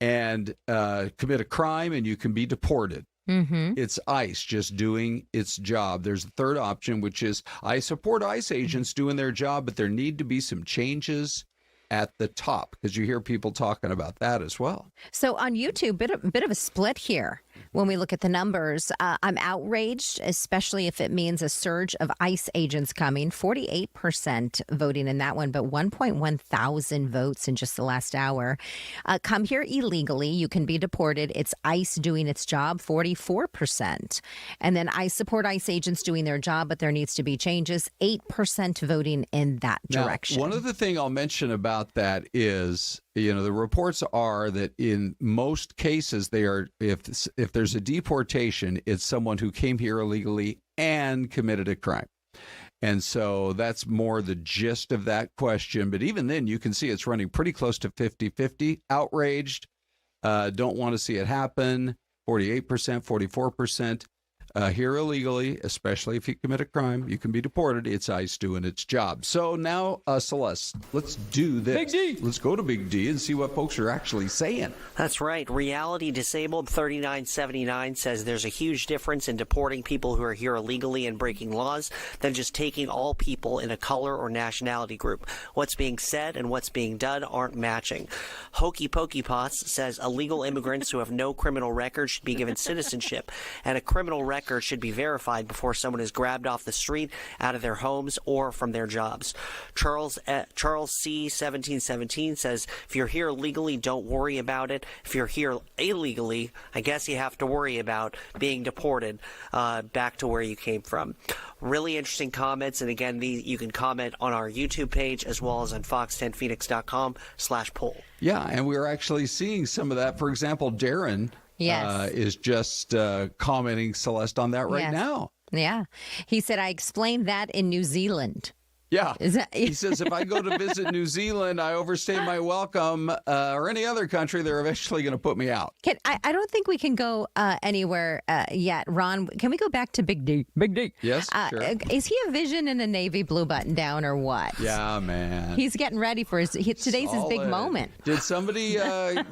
and commit a crime and you can be deported. It's ICE just doing its job. There's a third option, which is I support ICE agents doing their job, but there need to be some changes at the top, because you hear people talking about that as well. So on YouTube, bit of a split here. When we look at the numbers, I'm outraged, especially if it means a surge of ICE agents coming. 48% voting in that one, but 1.1 thousand votes in just the last hour. Come here illegally, you can be deported. It's ICE doing its job, 44%. And then I support ICE agents doing their job, but there needs to be changes. 8% voting in that direction. Now, one other thing I'll mention about that is, you know, the reports are that in most cases they are, if there's a deportation, it's someone who came here illegally and committed a crime. And so that's more the gist of that question. But even then, you can see it's running pretty close to 50-50. Outraged, don't want to see it happen, 48%, 44%. here illegally, especially if you commit a crime, you can be deported. It's ICE doing its job. So now, Syleste, let's do this. Big D. Let's go to Big D and see what folks are actually saying. That's right. Reality Disabled 3979 says there's a huge difference in deporting people who are here illegally and breaking laws than just taking all people in a color or nationality group. What's being said and what's being done aren't matching. Hokey Pokey Pots says illegal immigrants who have no criminal record should be given citizenship, and a criminal record should be verified before someone is grabbed off the street, out of their homes, or from their jobs. Charles C. 1717 says, if you're here legally, don't worry about it. If you're here illegally, I guess you have to worry about being deported back to where you came from. Really interesting comments, and again, you can comment on our YouTube page as well as on fox10phoenix.com/poll. Yeah, and we're actually seeing some of that. For example, Darren is just commenting, Syleste, on that right now. Yeah. He said, I explained that in New Zealand. Yeah. He says, if I go to visit New Zealand, I overstay my welcome, or any other country, they're eventually going to put me out. I don't think we can go anywhere yet. Ron, can we go back to Big D? Big D. Yes, sure. Is he a vision in a navy blue button down or what? Yeah, man. He's getting ready for today's his big moment. Did somebody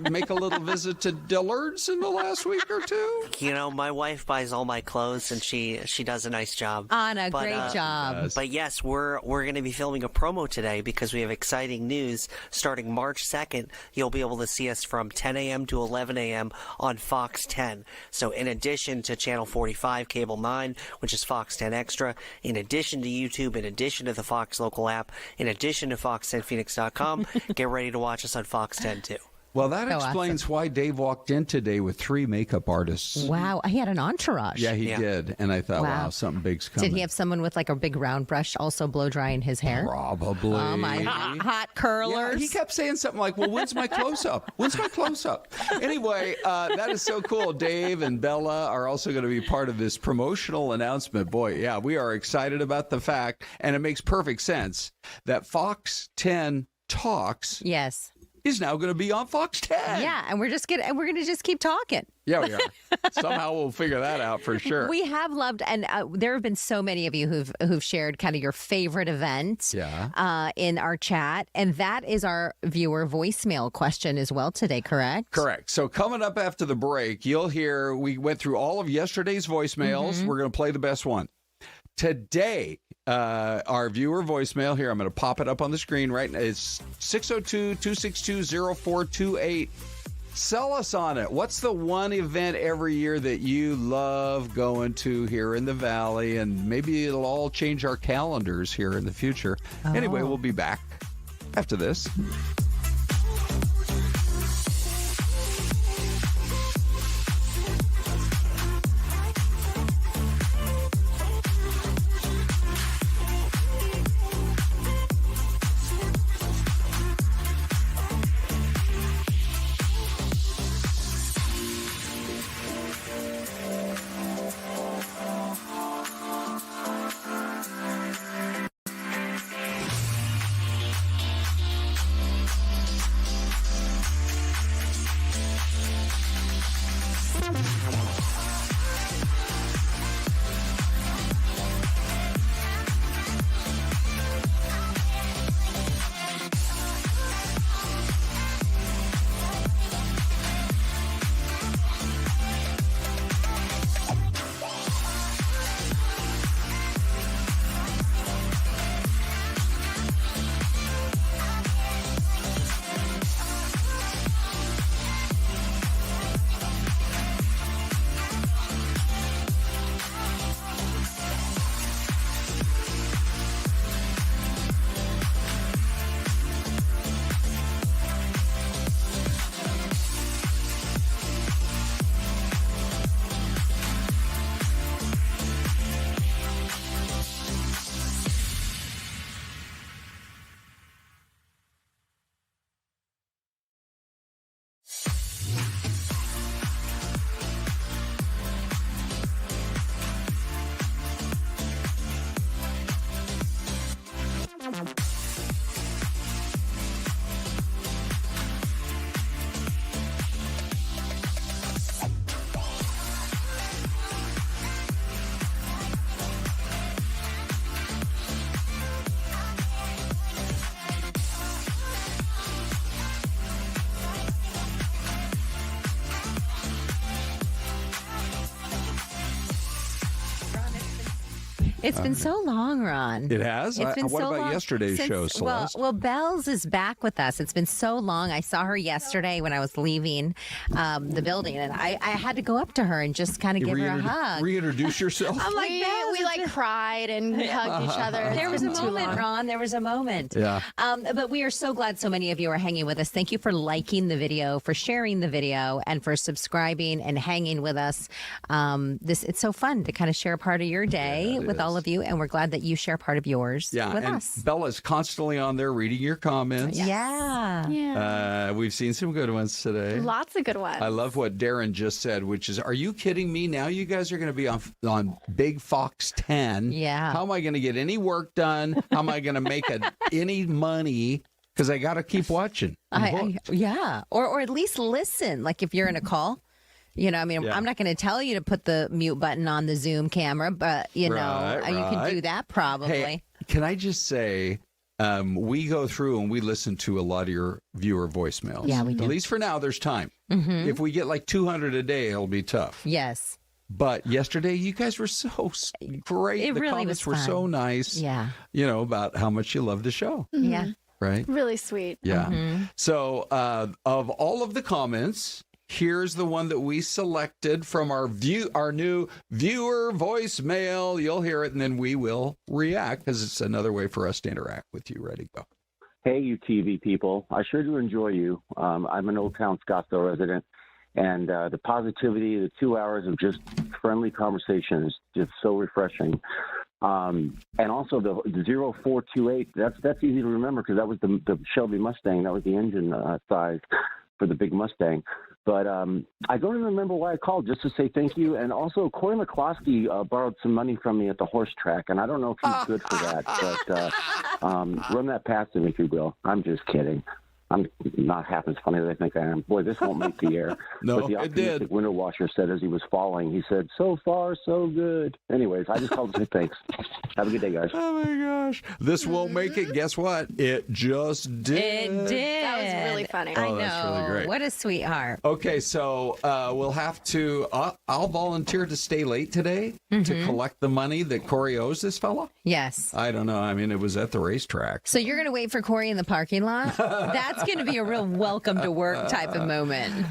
make a little visit to Dillard's in the last week or two? You know, my wife buys all my clothes, and she does a nice job. Anna, great job. Yes. But yes, we're going to be filming a promo today because we have exciting news. Starting March 2nd, you'll be able to see us from 10 a.m. to 11 a.m. on Fox 10. So in addition to Channel 45, Cable 9, which is Fox 10 Extra, in addition to YouTube, in addition to the Fox local app, in addition to fox10phoenix.com, get ready to watch us on Fox 10 too. Well, that explains why Dave walked in today with 3 makeup artists. Wow. He had an entourage. Yeah, he did. And I thought, wow, something big's coming. Did he have someone with like a big round brush also blow drying his hair? Probably. Oh, my hot curlers. Yeah, he kept saying something like, well, when's my close-up? When's my close-up? Anyway, that is so cool. Dave and Bella are also going to be part of this promotional announcement. Boy, yeah, we are excited about the fact, and it makes perfect sense, that Fox 10 Talks is now going to be on Fox 10. Yeah, and we're going to just keep talking. Yeah, we are. Somehow we'll figure that out for sure. We have loved, and there have been so many of you who've shared kind of your favorite event in our chat, and that is our viewer voicemail question as well today, correct? Correct. So coming up after the break, you'll hear we went through all of yesterday's voicemails. Mm-hmm. We're going to play the best one. Today, our viewer voicemail here, I'm going to pop it up on the screen right now. It's 602-262-0428. Sell us on it. What's the one event every year that you love going to here in the Valley? And maybe it'll all change our calendars here in the future. Anyway, we'll be back after this. It's been so long, Ron. It has? It's been what so about long yesterday's show, Celeste? Well, Bells is back with us. It's been so long. I saw her yesterday when I was leaving the building, and I had to go up to her and just kind of give her a hug. Reintroduce yourself. I'm like, we cried and hugged each other. There was a moment, Ron. There was a moment. Yeah. But we are so glad so many of you are hanging with us. Thank you for liking the video, for sharing the video, and for subscribing and hanging with us. It's so fun to kind of share a part of your day with all of you, and we're glad that you share part of yours with and us. Bella's constantly on there reading your comments. Yeah. We've seen some good ones today. Lots of good ones. I love what Darren just said, which is, are you kidding me? Now you guys are going to be on Big Fox 10. Yeah. How am I going to get any work done? How am I going to make any money? Because I got to keep watching. Or at least listen. Like if you're in a call. You know, I mean, I'm not going to tell you to put the mute button on the Zoom camera, but, you know, you can do that probably. Hey, can I just say, we go through and we listen to a lot of your viewer voicemails. Yeah, we do. At least for now, there's time. Mm-hmm. If we get like 200 a day, it'll be tough. Yes. But yesterday, you guys were so great. The really comments was were fun. so nice. Yeah. You know, about how much you love the show. Mm-hmm. Yeah. Right? Really sweet. Yeah. Mm-hmm. So of all of the comments, here's the one that we selected from our new viewer voicemail. You'll hear it, and then we will react because it's another way for us to interact with you. Ready, go. Hey, you TV people. I sure do enjoy you. I'm an Old Town Scottsdale resident, and the positivity, the 2 hours of just friendly conversation is just so refreshing. And also the 0428, that's easy to remember because that was the Shelby Mustang. That was the engine size for the big Mustang. But I don't even remember why I called, just to say thank you. And also, Corey McCloskey borrowed some money from me at the horse track, and I don't know if he's good for that. But run that past him if you will. I'm just kidding. I'm not half as funny as I think I am. Boy, this won't make the air. No, but the it did. optimistic window washer said as he was falling, he said, "So far, so good." Anyways, I just called to say thanks. Have a good day, guys. Oh, my gosh. This won't make it. Guess what? It just did. It did. That was really funny. Oh, I know. that's really great. What a sweetheart. Okay, so we'll have to, I'll volunteer to stay late today to collect the money that Corey owes this fella. Yes. I don't know. I mean, it was at the racetrack. So you're going to wait for Corey in the parking lot? That's going to be a real welcome to work type of moment.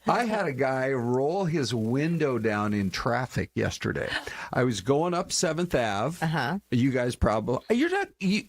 I had a guy roll his window down in traffic yesterday. I was going up 7th Ave. Uh-huh. You guys probably,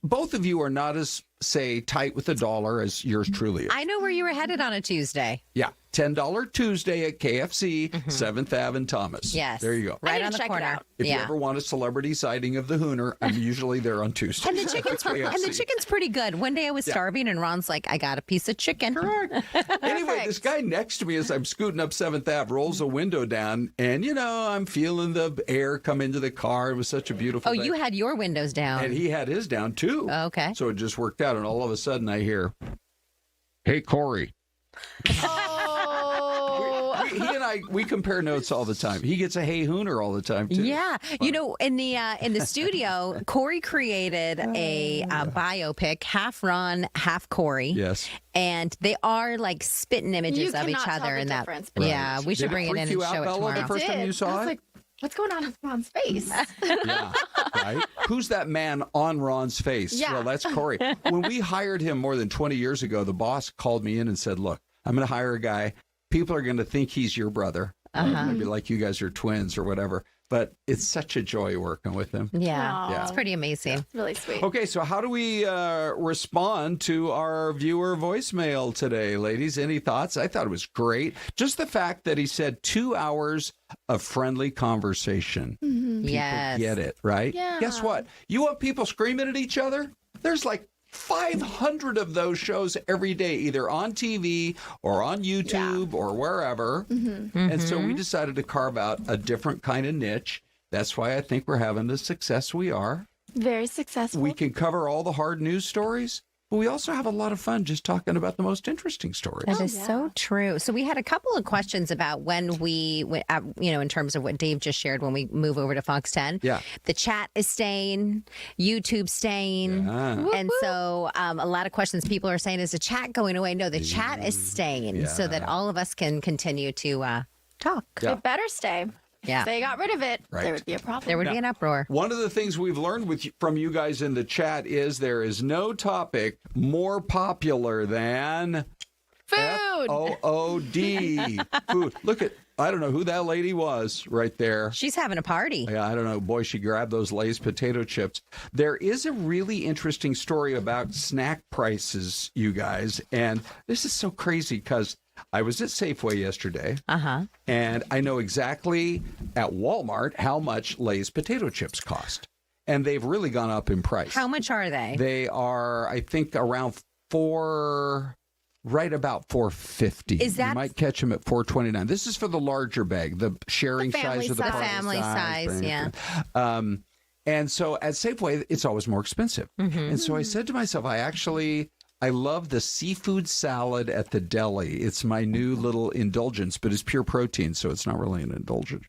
both of you are not as, say, tight with the dollar as yours truly is. I know where you were headed on a Tuesday. Yeah. $10 Tuesday at KFC, 7th Ave and Thomas. Yes. There you go. Right on the corner. If you ever want a celebrity sighting of the Hooner, I'm usually there on Tuesday. And the chicken's pretty good. One day I was starving and Ron's like, I got a piece of chicken. Correct. Anyway, this guy next to me as I'm scooting up 7th Ave rolls a window down and, I'm feeling the air come into the car. It was such a beautiful day. You had your windows down. And he had his down too. Okay. So it just worked out. And all of a sudden I hear, "Hey, Corey." He and I, we compare notes all the time. He gets a "Hey Hooner" all the time too. Yeah, in the studio, Corey created a biopic, half Ron, half Corey. Yes, and they are like spitting images of each other in that. Right. Yeah, we should bring it in and show it tomorrow. The first time you saw it, what's going on with Ron's face? Yeah, right. Who's that man on Ron's face? Yeah. Well, that's Corey. When we hired him more than 20 years ago, the boss called me in and said, "Look, I'm going to hire a guy. People are going to think he's your brother. Maybe like you guys are twins or whatever. But it's such a joy working with him." Yeah. It's pretty amazing. It's really sweet. Okay, so how do we respond to our viewer voicemail today, ladies? Any thoughts? I thought it was great. Just the fact that he said 2 hours of friendly conversation. Mm-hmm. Yes. People get it, right? Yeah. Guess what? You want people screaming at each other? There's like 500 of those shows every day, either on TV or on YouTube or wherever. Mm-hmm. And so we decided to carve out a different kind of niche. That's why I think we're having the success we are. Very successful. We can cover all the hard news stories, but we also have a lot of fun just talking about the most interesting stories. That is so true. So we had a couple of questions about when we, in terms of what Dave just shared, when we move over to Fox 10. Yeah. The chat is staying, YouTube staying. Yeah. And so a lot of questions people are saying, is the chat going away? No, the chat is staying so that all of us can continue to talk. Yeah. It better stay. Yeah. If they got rid of it, Right. there would be a problem. There would be an uproar. One of the things we've learned from you guys in the chat is there is no topic more popular than food. FOOD. Food. Look at, I don't know who that lady was right there. She's having a party. Yeah, I don't know. Boy, she grabbed those Lay's potato chips. There is a really interesting story about snack prices, you guys. And this is so crazy because I was at Safeway yesterday. And I know exactly at Walmart how much Lay's potato chips cost. And they've really gone up in price. How much are they? They are, I think, around right about $4.50. Is that... You might catch them at $4.29. This is for the larger bag, the sharing size of the party family size, yeah. And so at Safeway, it's always more expensive. And so I said to myself, I love the seafood salad at the deli. It's my new little indulgence, but it's pure protein, so it's not really an indulgence.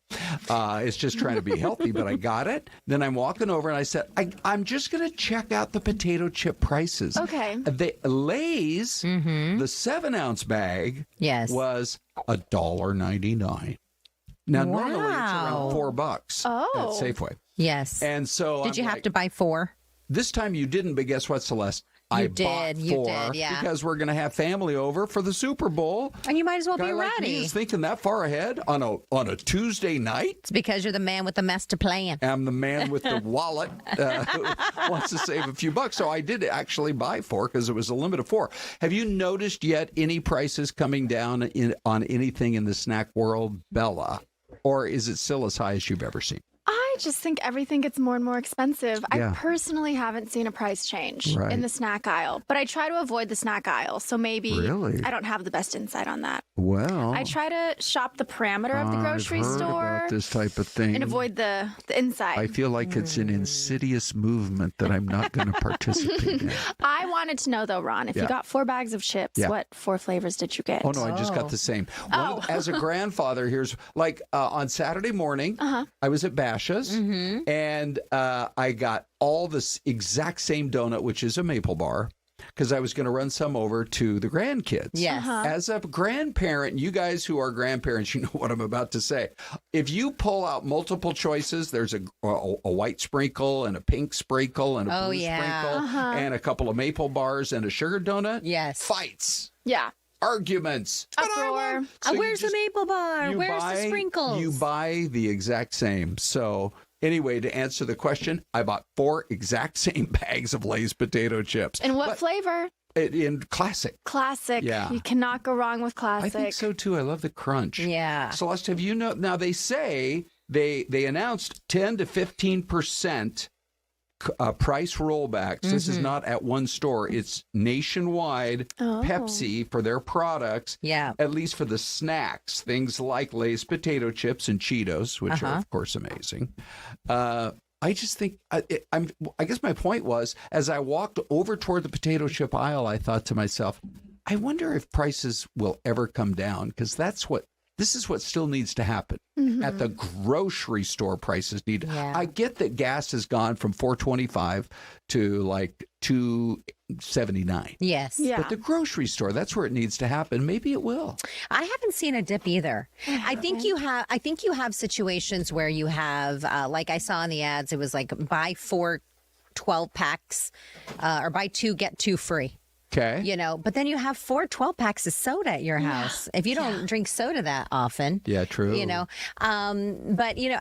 It's just trying to be healthy, but I got it. Then I'm walking over and I said, I'm just going to check out the potato chip prices. Okay. The Lay's, the 7-ounce bag was $1.99. Now, normally it's around $4 at Safeway. Yes. And so did you have to buy 4? This time you didn't, but guess what, Celeste? I bought 4 because we're going to have family over for the Super Bowl. And you might as well be ready. Like me is thinking that far ahead on a Tuesday night. It's because you're the man with the master plan. I'm the man with the wallet who wants to save a few bucks. So I did actually buy 4 because it was a limit of 4. Have you noticed yet any prices coming down on anything in the snack world, Bella? Or is it still as high as you've ever seen? I just think everything gets more and more expensive. Yeah. I personally haven't seen a price change in the snack aisle, but I try to avoid the snack aisle. So maybe I don't have the best insight on that. Well, I try to shop the parameter of the grocery I've heard store about this type of thing and avoid the inside. I feel like it's an insidious movement that I'm not going to participate in. I wanted to know though, Ron, if you got 4 bags of chips, what 4 flavors did you get? Oh no, I just got the same. As a grandfather, here's like on Saturday morning, I was at Bash's. And I got all this exact same donut, which is a maple bar, because I was going to run some over to the grandkids. Yes. As a grandparent, you guys who are grandparents, you know what I'm about to say. If you pull out multiple choices, there's a white sprinkle and a pink sprinkle and a blue sprinkle and a couple of maple bars and a sugar donut. Yes. Fights. Yeah. Arguments. Uproar. Where's the maple bar? Where's the sprinkles? You buy the exact same. So anyway, to answer the question, I bought 4 exact same bags of Lay's potato chips. And what flavor? In classic. Classic. Yeah. You cannot go wrong with classic. I think so too. I love the crunch. Yeah. Celeste, have you know? Now they say they announced 10 to 15% price rollbacks. This is not at one store. It's nationwide. Pepsi for their products. Yeah. At least for the snacks, things like Lay's potato chips and Cheetos, which are of course amazing. I just think I guess my point was, as I walked over toward the potato chip aisle, I thought to myself, I wonder if prices will ever come down, because this is what still needs to happen. At the grocery store, prices need. I get that gas has gone from $4.25 to like $2.79. Yes. Yeah. But the grocery store, that's where it needs to happen. Maybe it will. I haven't seen a dip either. I think you have situations where you have, like I saw in the ads, it was like buy 4 12-packs or buy 2, get 2 free. Okay. You know, but then you have 4 12-packs of soda at your house. If you don't drink soda that often. Yeah, true. You know, but, you know,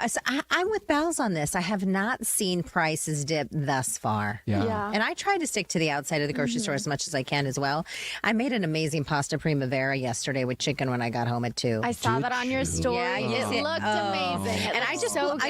I'm with Bells on this. I have not seen prices dip thus far. Yeah. And I try to stick to the outside of the grocery store as much as I can as well. I made an amazing pasta primavera yesterday with chicken when I got home at 2. I saw that on your story. Yeah, it looked amazing. And I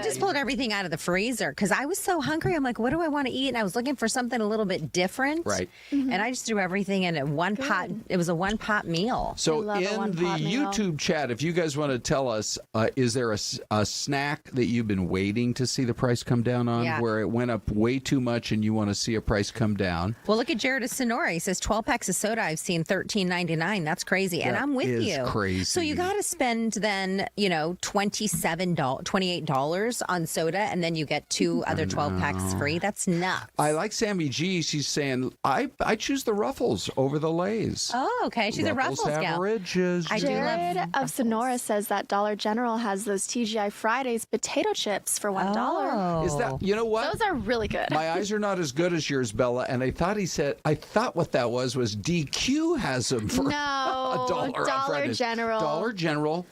just pulled everything out of the freezer because I was so hungry. I'm like, what do I want to eat? And I was looking for something a little bit different. Right. And I just threw everything in one pot. It was a one-pot meal. So in the YouTube chat, if you guys want to tell us, is there a snack that you've been waiting to see the price come down on, where it went up way too much and you want to see a price come down? Well, look at Jared of Sonora. He says 12 packs of soda I've seen $13.99. That's crazy. And I'm with you. Crazy. So you got to spend then, you know, $28 on soda, and then you get 2 other 12 packs free. That's nuts. I like Sammy G. She's saying, I choose the Ruffles Ruffles over the Lays. Oh, okay. She's a Ruffles gal. Averages. Jared of Sonora says that Dollar General has those TGI Fridays potato chips for $1. Oh. Is that, you know what? Those are really good. My eyes are not as good as yours, Bella, and I thought what that was DQ has them for $1 on Fridays. Dollar General.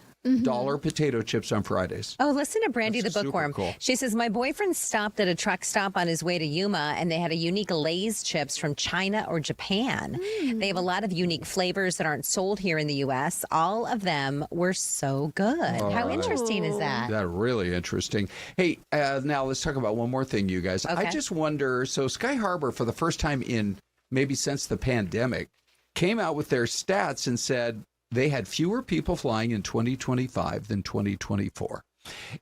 Dollar potato chips on Fridays. Oh, listen to Brandy the Bookworm. Cool. She says, my boyfriend stopped at a truck stop on his way to Yuma, and they had a unique Lay's chips from China or Japan. They have a lot of unique flavors that aren't sold here in the U.S. All of them were so good. How interesting is that? That's really interesting. Hey, now let's talk about one more thing, you guys. Okay. I just wonder, so Sky Harbor, for the first time in maybe since the pandemic, came out with their stats and said, they had fewer people flying in 2025 than 2024.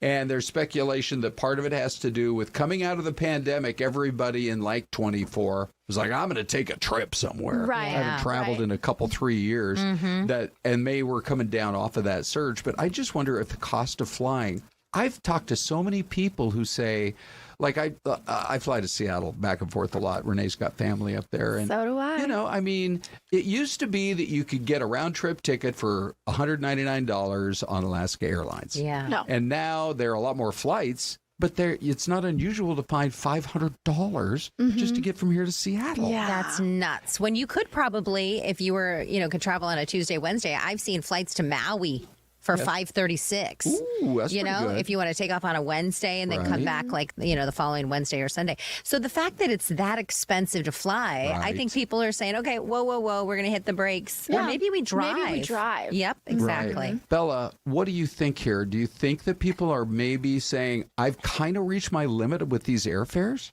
And there's speculation that part of it has to do with coming out of the pandemic. Everybody in like 24 was like, I'm going to take a trip somewhere. Right. I haven't traveled in a couple, 3 years. And May were coming down off of that surge. But I just wonder if the cost of flying, I've talked to so many people who say, like I fly to Seattle back and forth a lot. Renee's got family up there. And, so do I. You know, I mean, it used to be that you could get a round trip ticket for $199 on Alaska Airlines. Yeah. No. And now there are a lot more flights, but it's not unusual to find $500 just to get from here to Seattle. Yeah. That's nuts. When you could probably, if you were, could travel on a Tuesday, Wednesday, I've seen flights to Maui for $536. Ooh, that's pretty good. If you want to take off on a Wednesday and then come back the following Wednesday or Sunday. So the fact that it's that expensive to fly, I think people are saying, okay, whoa, we're going to hit the brakes. Yeah. Or maybe we drive. Maybe we drive. Yep, exactly. Right. Bella, what do you think here? Do you think that people are maybe saying, I've kind of reached my limit with these airfares?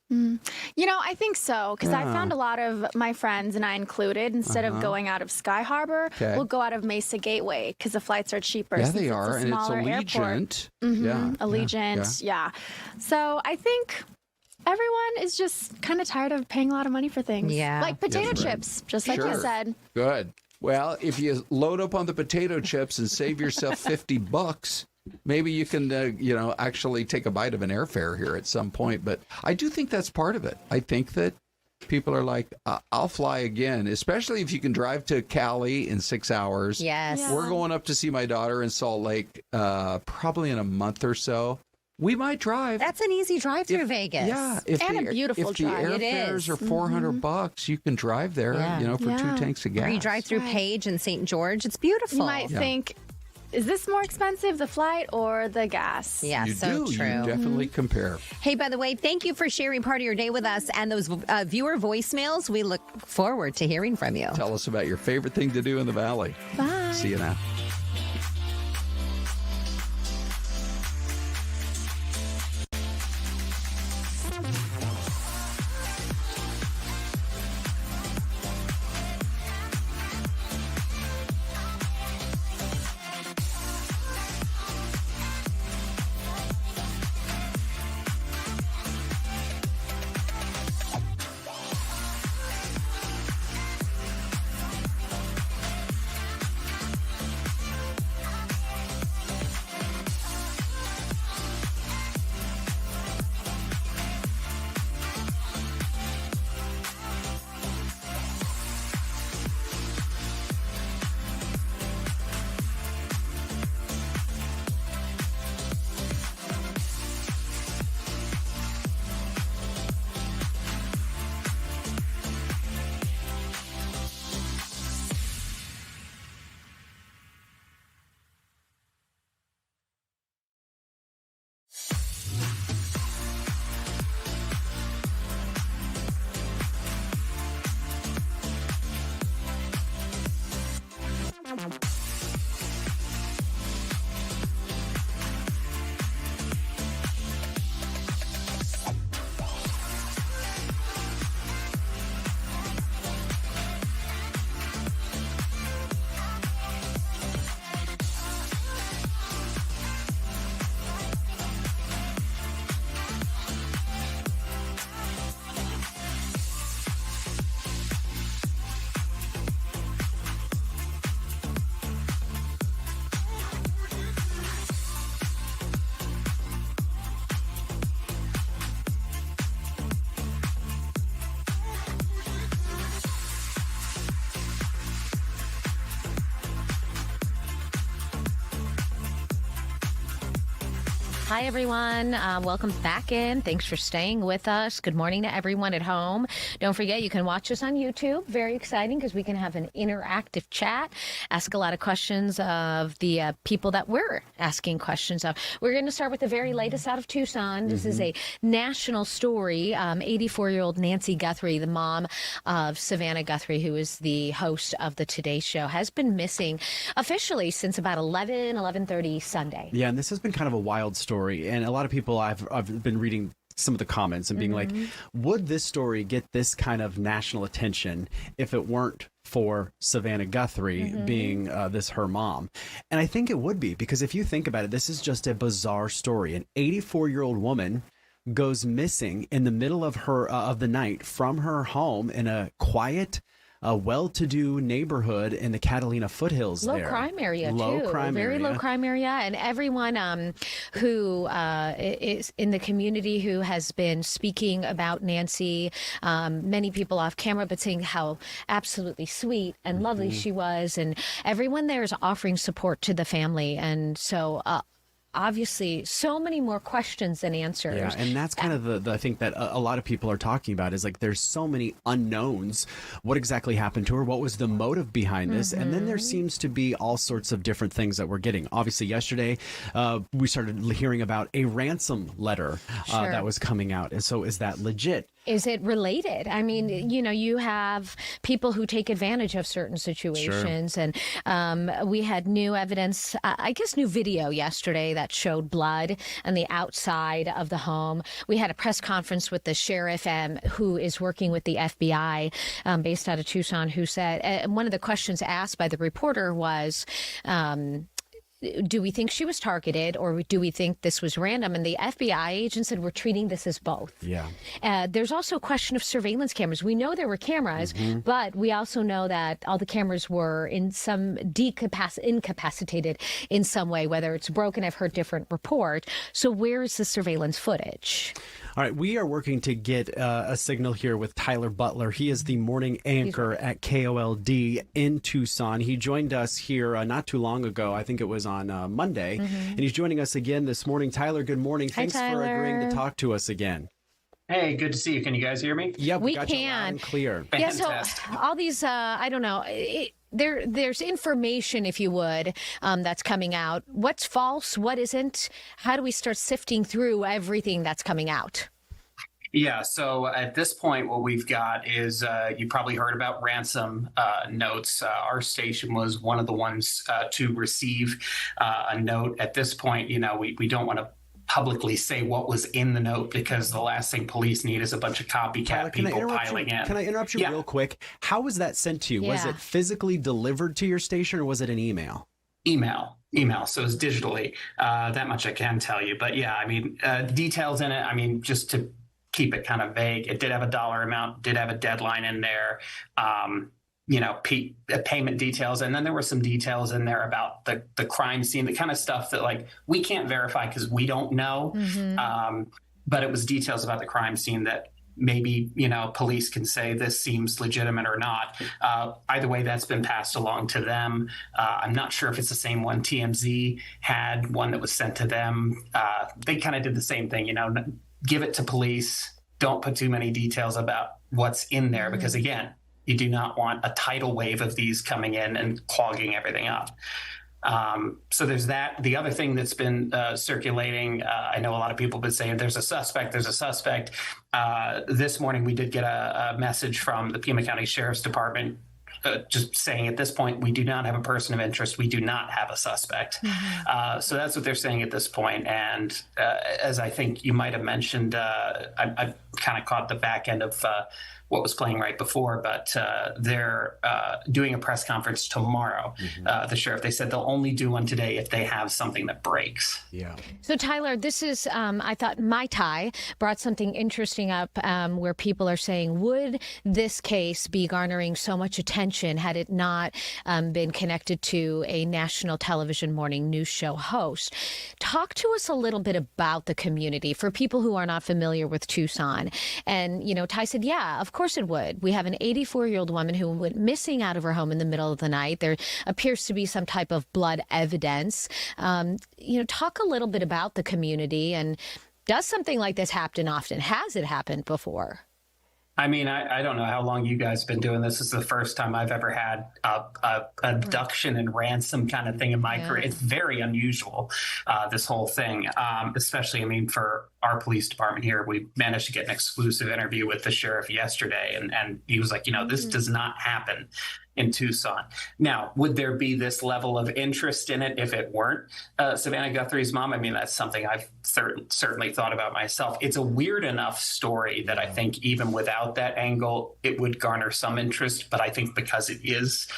I think so, because I found a lot of my friends, and I included, instead of going out of Sky Harbor, we'll go out of Mesa Gateway because the flights are cheaper. Yeah, they are, and it's Allegiant. Allegiant, yeah. So I think everyone is just kind of tired of paying a lot of money for things. Yeah. Like potato chips, just like you said. Good. Well, if you load up on the potato chips and save yourself $50, maybe you can, actually take a bite of an airfare here at some point. But I do think that's part of it. I think that people are like, I'll fly again, especially if you can drive to Cali in 6 hours. Yes. Yeah. We're going up to see my daughter in Salt Lake probably in a month or so. We might drive. That's an easy drive through Vegas. Yeah. And a beautiful drive. If the airfares are $400, you can drive there, for 2 tanks of gas. Or you drive through Page and St. George. It's beautiful. You might think, is this more expensive, the flight or the gas? Yeah, so true. You definitely compare. Hey, by the way, thank you for sharing part of your day with us and those viewer voicemails. We look forward to hearing from you. Tell us about your favorite thing to do in the Valley. Bye. See you now. Hi, everyone. Welcome back in. Thanks for staying with us. Good morning to everyone at home. Don't forget, you can watch us on YouTube. Very exciting because we can have an interactive chat, ask a lot of questions of the people that we're asking questions of. We're going to start with the very latest out of Tucson. This is a national story. 84-year-old Nancy Guthrie, the mom of Savannah Guthrie, who is the host of the Today Show, has been missing officially since about 11:30 Sunday. Yeah, and this has been kind of a wild story. And a lot of people, I've been reading some of the comments and being like, would this story get this kind of national attention if it weren't for Savannah Guthrie being her mom? And I think it would be, because if you think about it, this is just a bizarre story. An 84-year-old woman goes missing in the middle of the night from her home in a quiet, well-to-do neighborhood in the Catalina foothills. Low crime area, too. Very low crime area. And everyone who is in the community who has been speaking about Nancy, many people off camera, but saying how absolutely sweet and lovely she was. And everyone there is offering support to the family. And so obviously so many more questions than answers. Yeah, and that's kind of the I think that a lot of people are talking about, is like there's so many unknowns. What exactly happened to her? What was the motive behind this? And then there seems to be all sorts of different things that we're getting. Obviously, yesterday we started hearing about a ransom letter that was coming out. And so is that legit? Is it related? I mean, you have people who take advantage of certain situations. Sure. And we had new evidence, I guess new video yesterday that showed blood on the outside of the home. We had a press conference with the sheriff who is working with the FBI based out of Tucson, who said, one of the questions asked by the reporter was, do we think she was targeted, or do we think this was random? And the FBI agent said, we're treating this as both. Yeah. There's also a question of surveillance cameras. We know there were cameras, but we also know that all the cameras were in some incapacitated in some way, whether it's broken. I've heard different report. So where is the surveillance footage? All right, we are working to get a signal here with Tyler Butler. He is the morning anchor at KOLD in Tucson. He joined us here not too long ago. I think it was on Monday, and he's joining us again this morning. Tyler, good morning. Thanks for agreeing to talk to us again. Hey, good to see you. Can you guys hear me? Yeah, we got can. You loud and clear. Yeah, so all these, I don't know. There's information, if you would, that's coming out. What's false? What isn't? How do we start sifting through everything that's coming out? Yeah, so at this point, what we've got is you probably heard about ransom notes. Our station was one of the ones to receive a note. At this point, we don't want to publicly say what was in the note, because the last thing police need is a bunch of copycat people piling in. Can I interrupt you real quick? How was that sent to you? Yeah. Was it physically delivered to your station, or was it an email? Email. So it's digitally. That much I can tell you. But yeah, I mean, details in it, just to keep it kind of vague, it did have a dollar amount, did have a deadline in there, payment details. And then there were some details in there about the crime scene, the kind of stuff that we can't verify because we don't know. But it was details about the crime scene that maybe, police can say this seems legitimate or not. Either way, that's been passed along to them. I'm not sure if it's the same one. TMZ had one that was sent to them. They kind of did the same thing, give it to police. Don't put too many details about what's in there, because again, you do not want a tidal wave of these coming in and clogging everything up. So there's that. The other thing that's been circulating, I know a lot of people have been saying there's a suspect. This morning we did get a message from the Pima County Sheriff's Department just saying at this point, we do not have a person of interest. We do not have a suspect. So that's what they're saying at this point. And as I think you might have mentioned, I kind of caught the back end of what was playing right before, but they're doing a press conference tomorrow. The sheriff, they said they'll only do one today if they have something that breaks. Yeah. So Tyler, this is, I thought My Tai brought something interesting up where people are saying, would this case be garnering so much attention had it not been connected to a national television morning news show host? Talk to us a little bit about the community for people who are not familiar with Tucson. And, Tai said, yeah, of course course it would. We have an 84-year-old woman who went missing out of her home in the middle of the night. There appears to be some type of blood evidence. Talk a little bit about the community, and does something like this happen often? Has it happened before? I mean, I don't know how long you guys have been doing this. This is the first time I've ever had a abduction and ransom kind of thing in my career. It's very unusual, this whole thing, especially, I mean, for our police department here. We managed to get an exclusive interview with the sheriff yesterday, and he was like, this does not happen in Tucson. Now, would there be this level of interest in it if it weren't Savannah Guthrie's mom? I mean, that's something I've certainly thought about myself. It's a weird enough story that I think even without that angle, it would garner some interest. But I think because it is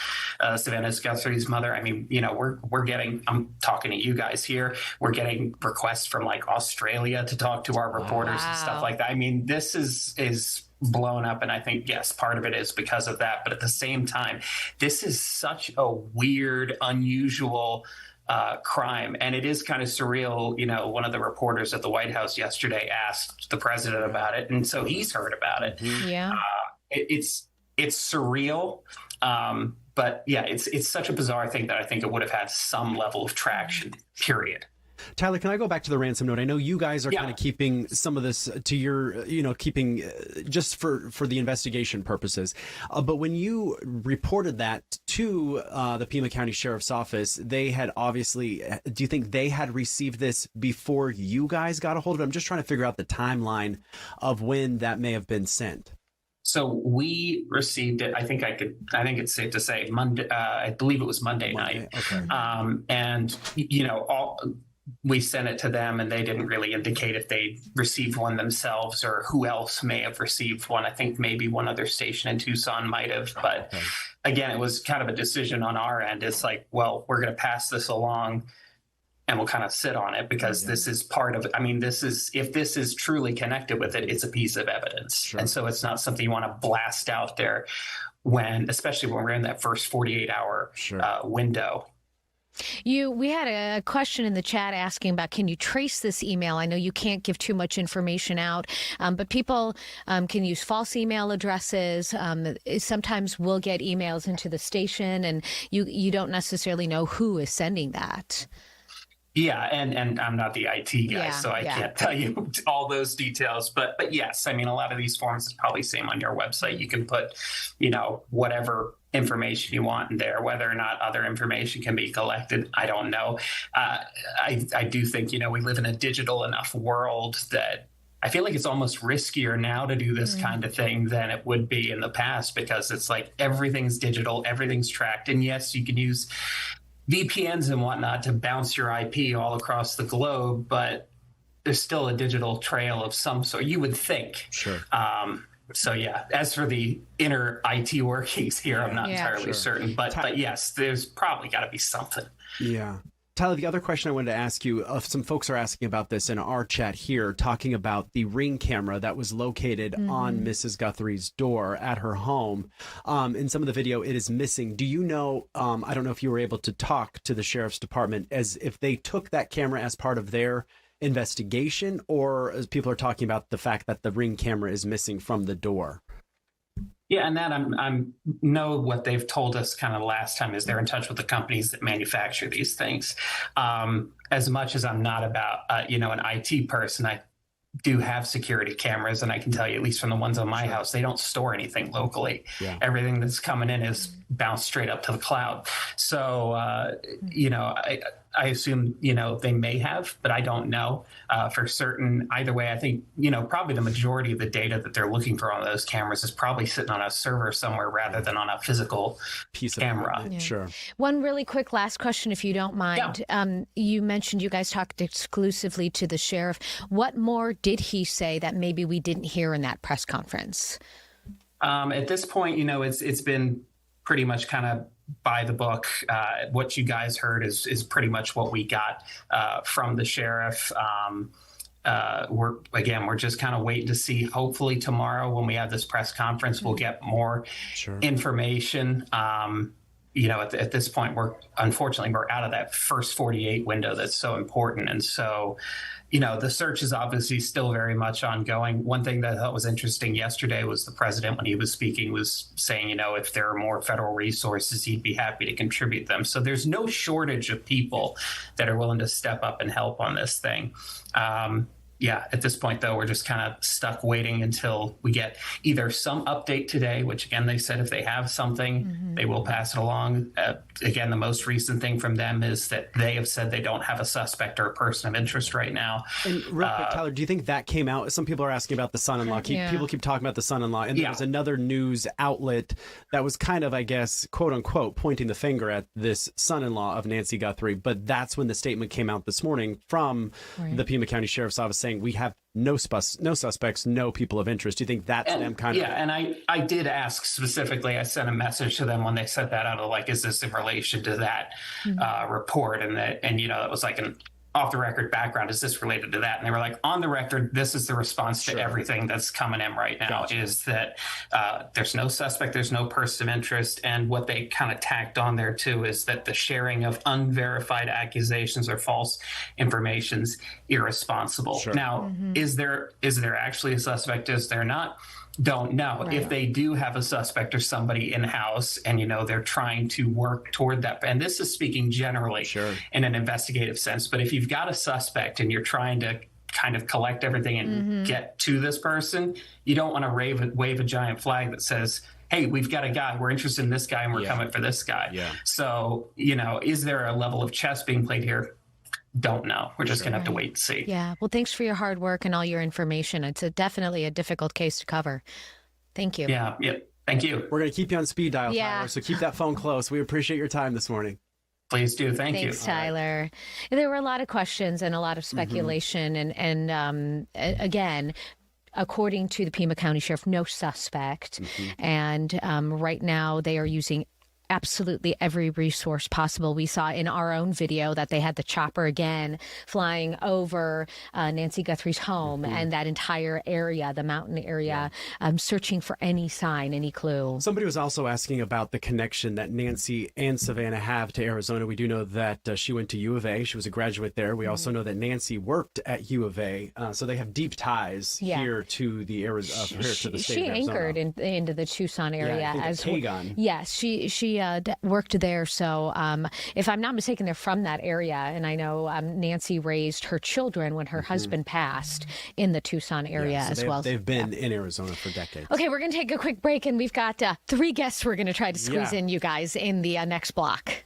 Savannah Guthrie's mother, I mean, we're getting, I'm talking to you guys here, we're getting requests from like Australia to talk to our reporters and stuff like that. I mean, this is blown up, and I think, yes, part of it is because of that, but at the same time, this is such a weird, unusual crime, and it is kind of surreal. One of the reporters at the White House yesterday asked the president about it, and so he's heard about it. It's surreal, but yeah, it's such a bizarre thing that I think it would have had some level of traction, period. Tyler, can I go back to the ransom note? I know you guys are kind of keeping some of this to your, keeping just for the investigation purposes. But when you reported that to the Pima County Sheriff's Office, they had obviously, do you think they had received this before you guys got a hold of it? I'm just trying to figure out the timeline of when that may have been sent. So we received it. I think it's safe to say Monday. I believe it was Monday night. Okay. And we sent it to them, and they didn't really indicate if they received one themselves or who else may have received one. I think maybe one other station in Tucson might have. But again, it was kind of a decision on our end. It's like, well, we're going to pass this along and we'll kind of sit on it because this is part of it. I mean, if this is truly connected with it, it's a piece of evidence. Sure. And so it's not something you want to blast out there especially when we're in that first 48-hour window. We had a question in the chat asking about, can you trace this email? I know you can't give too much information out, but people can use false email addresses. Sometimes we'll get emails into the station, and you don't necessarily know who is sending that. Yeah, and I'm not the IT guy, so I can't tell you all those details. But yes, I mean, a lot of these forms is probably same on your website. You can put, whatever information you want in there. Whether or not other information can be collected, I don't know. I do think, we live in a digital enough world that I feel like it's almost riskier now to do this kind of thing than it would be in the past, because it's like everything's digital, everything's tracked. And yes, you can use VPNs and whatnot to bounce your IP all across the globe, but there's still a digital trail of some sort, you would think. Sure. So yeah, as for the inner IT workings here, I'm not entirely certain, but yes, there's probably got to be something. Yeah. Tyler, the other question I wanted to ask you, some folks are asking about this in our chat here, talking about the Ring camera that was located on Mrs. Guthrie's door at her home. In some of the video, it is missing. Do you know, I don't know if you were able to talk to the sheriff's department as if they took that camera as part of their investigation, or as people are talking about the fact that the Ring camera is missing from the door? Yeah, and that I'm know what they've told us kind of last time is they're in touch with the companies that manufacture these things. As much as I'm not about an IT person, I do have security cameras, and I can tell you, at least from the ones on my house, they don't store anything locally. Yeah. Everything that's coming in is bounced straight up to the cloud. So I assume, they may have, but I don't know for certain. Either way, I think, probably the majority of the data that they're looking for on those cameras is probably sitting on a server somewhere rather than on a physical piece of camera. Yeah. Sure. One really quick last question, if you don't mind. Yeah. You mentioned you guys talked exclusively to the sheriff. What more did he say that maybe we didn't hear in that press conference? At this point, it's been pretty much kind of by the book. What you guys heard is pretty much what we got from the sheriff. We're just kind of waiting to see. Hopefully tomorrow when we have this press conference, we'll get more information. at this point, we're out of that first 48 window that's so important. And so, the search is obviously still very much ongoing. One thing that I thought was interesting yesterday was the president, when he was speaking, was saying, if there are more federal resources, he'd be happy to contribute them. So there's no shortage of people that are willing to step up and help on this thing. At this point, though, we're just kind of stuck waiting until we get either some update today, which, again, they said if they have something, they will pass it along. Again, the most recent thing from them is that they have said they don't have a suspect or a person of interest right now. And real quick, Tyler, do you think that came out? Some people are asking about the son-in-law. People keep talking about the son-in-law. And there was another news outlet that was kind of, I guess, quote unquote, pointing the finger at this son-in-law of Nancy Guthrie. But that's when the statement came out this morning from the Pima County Sheriff's Office saying we have no suspects, no people of interest. Do you think that's them kind of? Yeah, and I did ask specifically. I sent a message to them when they sent that out of is this in relation to that report? And it was like an off-the-record background. Is this related to that? And they were like, on the record, this is the response to everything that's coming in right now, is that there's no suspect, there's no person of interest. And what they kind of tacked on there, too, is that the sharing of unverified accusations or false information's irresponsible. Now, is there actually a suspect? Is there not? Don't know. Right. If they do have a suspect or somebody in-house and, they're trying to work toward that, and this is speaking generally in an investigative sense, but if you've got a suspect and you're trying to kind of collect everything and get to this person, you don't want to wave a giant flag that says, hey, we've got a guy, we're interested in this guy and we're coming for this guy. Yeah. So, is there a level of chess being played here? Don't know. We're just going to have to wait and see. Yeah. Well, thanks for your hard work and all your information. It's definitely a difficult case to cover. Thank you. Yeah. Thank you. We're going to keep you on speed dial, Tyler, so keep that phone close. We appreciate your time this morning. Please do. Thanks, you. Thanks, Tyler. Right. There were a lot of questions and a lot of speculation. And again, according to the Pima County Sheriff, no suspect. And right now they are using absolutely every resource possible. We saw in our own video that they had the chopper again flying over Nancy Guthrie's home and that entire area, the mountain area, searching for any sign, any clue. Somebody was also asking about the connection that Nancy and Savannah have to Arizona. We do know that she went to U of A. She was a graduate there. We also know that Nancy worked at U of A. So they have deep ties here to the Arizona, to the state of Arizona. She anchored into the Tucson area as Kagon. Yes, she worked there. So if I'm not mistaken, they're from that area. And I know Nancy raised her children when her husband passed in the Tucson area as well. They've been in Arizona for decades. Okay, we're going to take a quick break, and we've got 3 guests we're going to try to squeeze in, you guys, in the next block.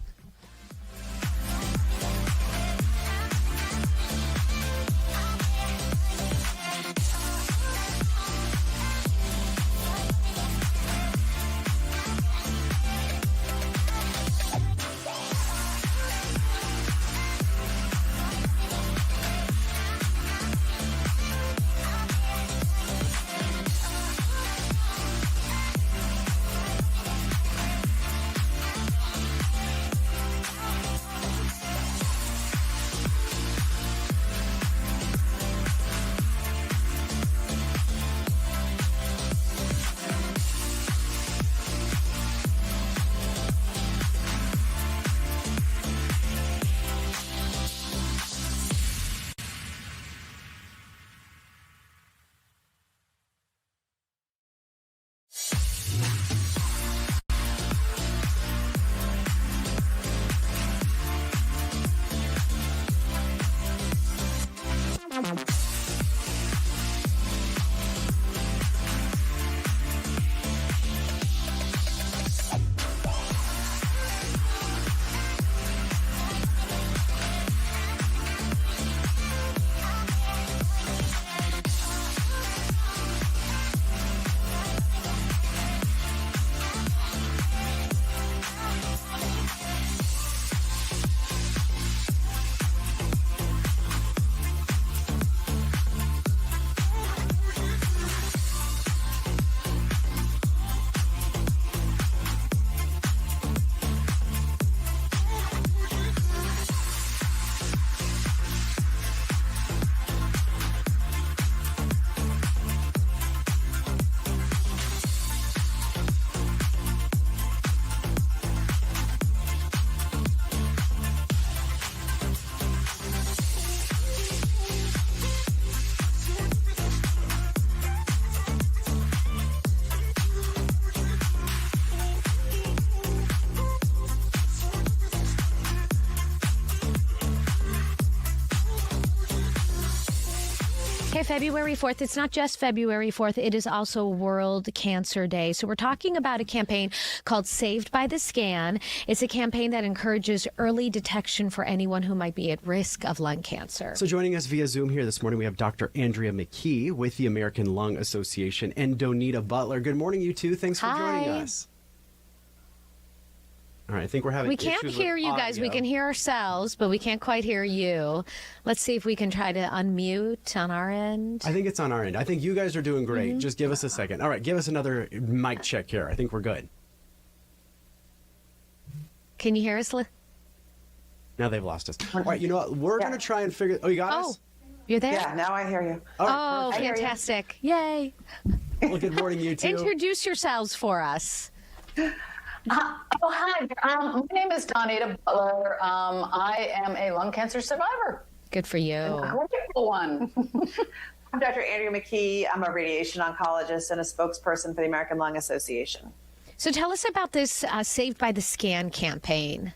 Okay, February 4th. It's not just February 4th. It is also World Cancer Day. So we're talking about a campaign called Saved by the Scan. It's a campaign that encourages early detection for anyone who might be at risk of lung cancer. So joining us via Zoom here this morning, we have Dr. Andrea McKee with the American Lung Association and Donnita Butler. Good morning, you two. Thanks for joining us. All right, I think we're having issues with audio. We can't hear you guys. We can hear ourselves, but we can't quite hear you. Let's see if we can try to unmute on our end. I think it's on our end. I think you guys are doing great. Just give us a second. All right, give us another mic check here. I think we're good. Can you hear us? Now they've lost us. All right, you know what? We're going to try and figure... Oh, you got us? You're there? Yeah, now I hear you. Oh, fantastic. Yay. Well, good morning, you two. Introduce yourselves for us. Hi. My name is Donnita Butler. I am a lung cancer survivor. Good for you. A wonderful one. I'm Dr. Andrea McKee. I'm a radiation oncologist and a spokesperson for the American Lung Association. So tell us about this Saved by the Scan campaign.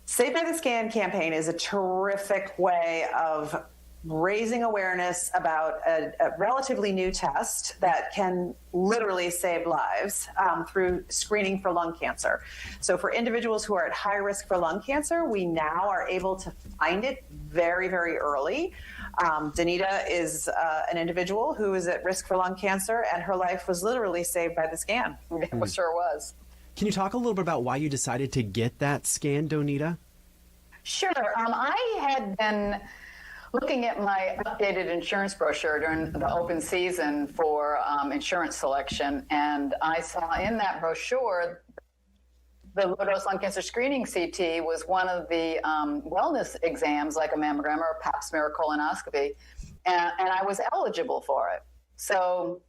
Saved by the Scan campaign is a terrific way of raising awareness about a relatively new test that can literally save lives through screening for lung cancer. So for individuals who are at high risk for lung cancer, we now are able to find it very, very early. Donnita is an individual who is at risk for lung cancer, and her life was literally saved by the scan. It sure was. Can you talk a little bit about why you decided to get that scan, Donnita? Sure. I had been looking at my updated insurance brochure during the open season for insurance selection, and I saw in that brochure the low-dose lung cancer screening CT was one of the wellness exams, like a mammogram or a pap smear colonoscopy, and I was eligible for it. So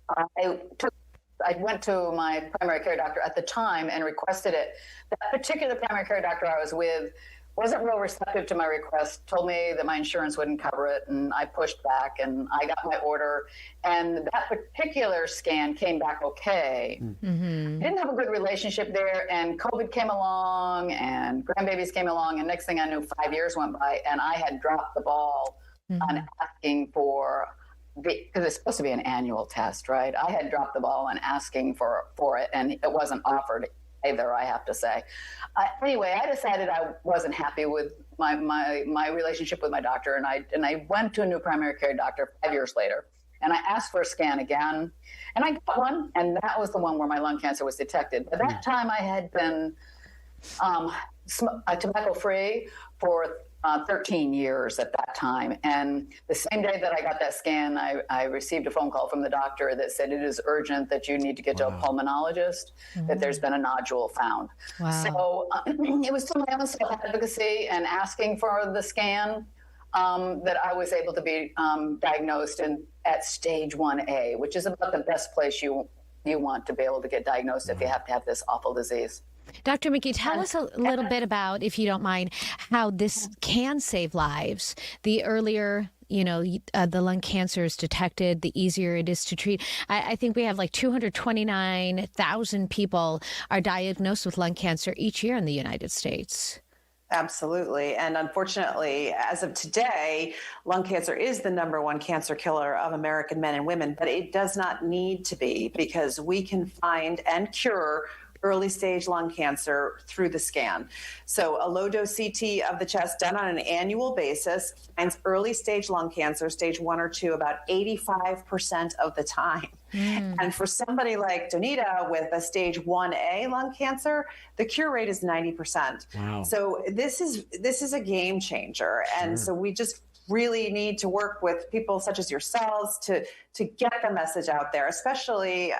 I went to my primary care doctor at the time and requested it. That particular primary care doctor I was with wasn't real receptive to my request, told me that my insurance wouldn't cover it, and I pushed back, and I got my order, and that particular scan came back okay. I didn't have a good relationship there, and COVID came along, and grandbabies came along, and next thing I knew, 5 years went by, and I had dropped the ball on asking for, because it's supposed to be an annual test, right? I had dropped the ball on asking for it, and it wasn't offered either, I have to say. Anyway, I decided I wasn't happy with my relationship with my doctor, and I went to a new primary care doctor 5 years later, and I asked for a scan again, and I got one, and that was the one where my lung cancer was detected. By that time, I had been tobacco-free for 13 years at that time. And the same day that I got that scan, I received a phone call from the doctor that said it is urgent that you need to get to a pulmonologist, that there's been a nodule found. So it was through my own self-advocacy and asking for the scan that I was able to be diagnosed at stage 1A, which is about the best place you want to be able to get diagnosed if you have to have this awful disease. Dr. McKee, tell us a little bit about, if you don't mind, how this can save lives. The earlier, the lung cancer is detected, the easier it is to treat. I think we have like 229,000 people are diagnosed with lung cancer each year in the United States. Absolutely. And unfortunately, as of today, lung cancer is the #1 cancer killer of American men and women, but it does not need to be, because we can find and cure early stage lung cancer through the scan. So a low dose CT of the chest done on an annual basis finds early stage lung cancer, stage 1 or 2, about 85% of the time. And for somebody like Donnita with a stage 1A lung cancer, the cure rate is 90%. Wow. So this is a game changer. And so we just really need to work with people such as yourselves to get the message out there, especially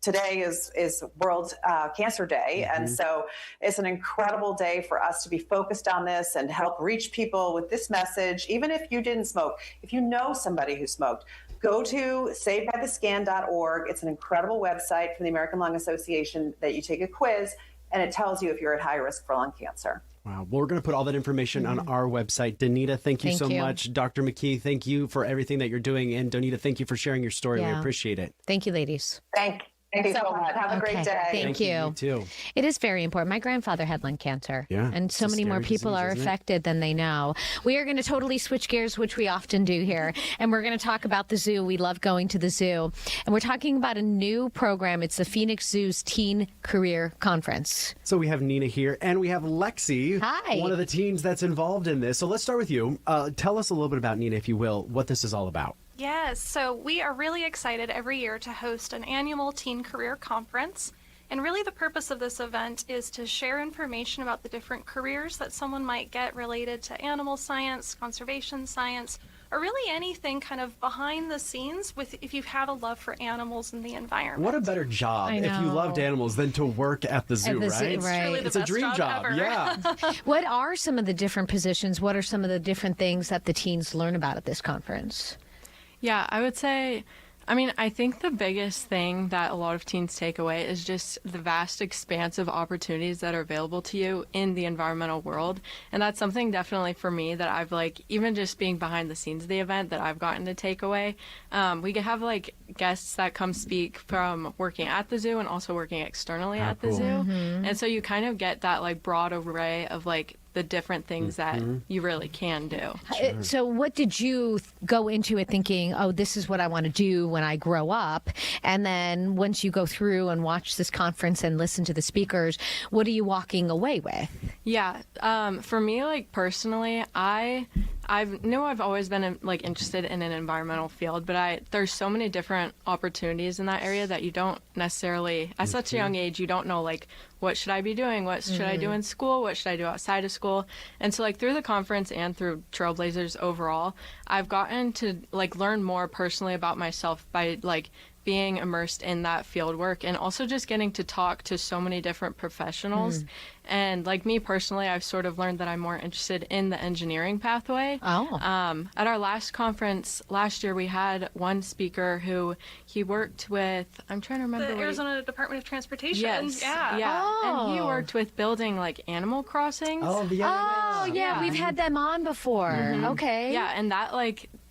today is World Cancer Day. And so it's an incredible day for us to be focused on this and help reach people with this message. Even if you didn't smoke, if you know somebody who smoked, go to savebythescan.org. It's an incredible website from the American Lung Association that you take a quiz, and it tells you if you're at high risk for lung cancer. Wow. Well, we're going to put all that information on our website. Donnita, thank you so much. Dr. McKee, thank you for everything that you're doing. And Donnita, thank you for sharing your story. We appreciate it. Thank you, ladies. Thank Thank you so much. Have a great day. Thank you. You too. It is very important. My grandfather had lung cancer. Yeah, and so many more people are affected than they know. We are going to totally switch gears, which we often do here. And we're going to talk about the zoo. We love going to the zoo. And we're talking about a new program. It's the Phoenix Zoo's Teen Career Conference. So we have Nina here, and we have Lexie, Hi. one of the teens that's involved in this. So let's start with you. Tell us a little bit about Nina, if you will, what this is all about. Yes, so we are really excited every year to host an annual Teen Career Conference. And really the purpose of this event is to share information about the different careers that someone might get related to animal science, conservation science, or really anything kind of behind the scenes with if you have a love for animals and the environment. What a better job if you loved animals than to work at the zoo, right? It's a dream job. Yeah. What are some of the different positions? What are some of the different things that the teens learn about at this conference? Yeah, I would say, I think the biggest thing that a lot of teens take away is just the vast expanse of opportunities that are available to you in the environmental world. And that's something definitely for me that I've even just being behind the scenes of the event that I've gotten to take away. We have guests that come speak from working at the zoo and also working externally at the zoo. Mm-hmm. And so you kind of get that broad array of the different things that you really can do. So what did you go into it thinking, oh, this is what I want to do when I grow up? And then once you go through and watch this conference and listen to the speakers, what are you walking away with? Yeah. For me, personally, I've always been interested in an environmental field, but there's so many different opportunities in that area that you don't necessarily, at such a young age, you don't know what should I be doing? What should I do in school? What should I do outside of school? And so through the conference and through Trailblazers overall, I've gotten to learn more personally about myself by being immersed in that field work and also just getting to talk to so many different professionals. And me personally, I've sort of learned that I'm more interested in the engineering pathway. At our last conference last year, we had one speaker who he worked with, I'm trying to remember. The Arizona Department of Transportation. Yes. Yeah. Oh. And he worked with building Animal Crossings. Yeah, we've had them on before. Okay. Yeah, and that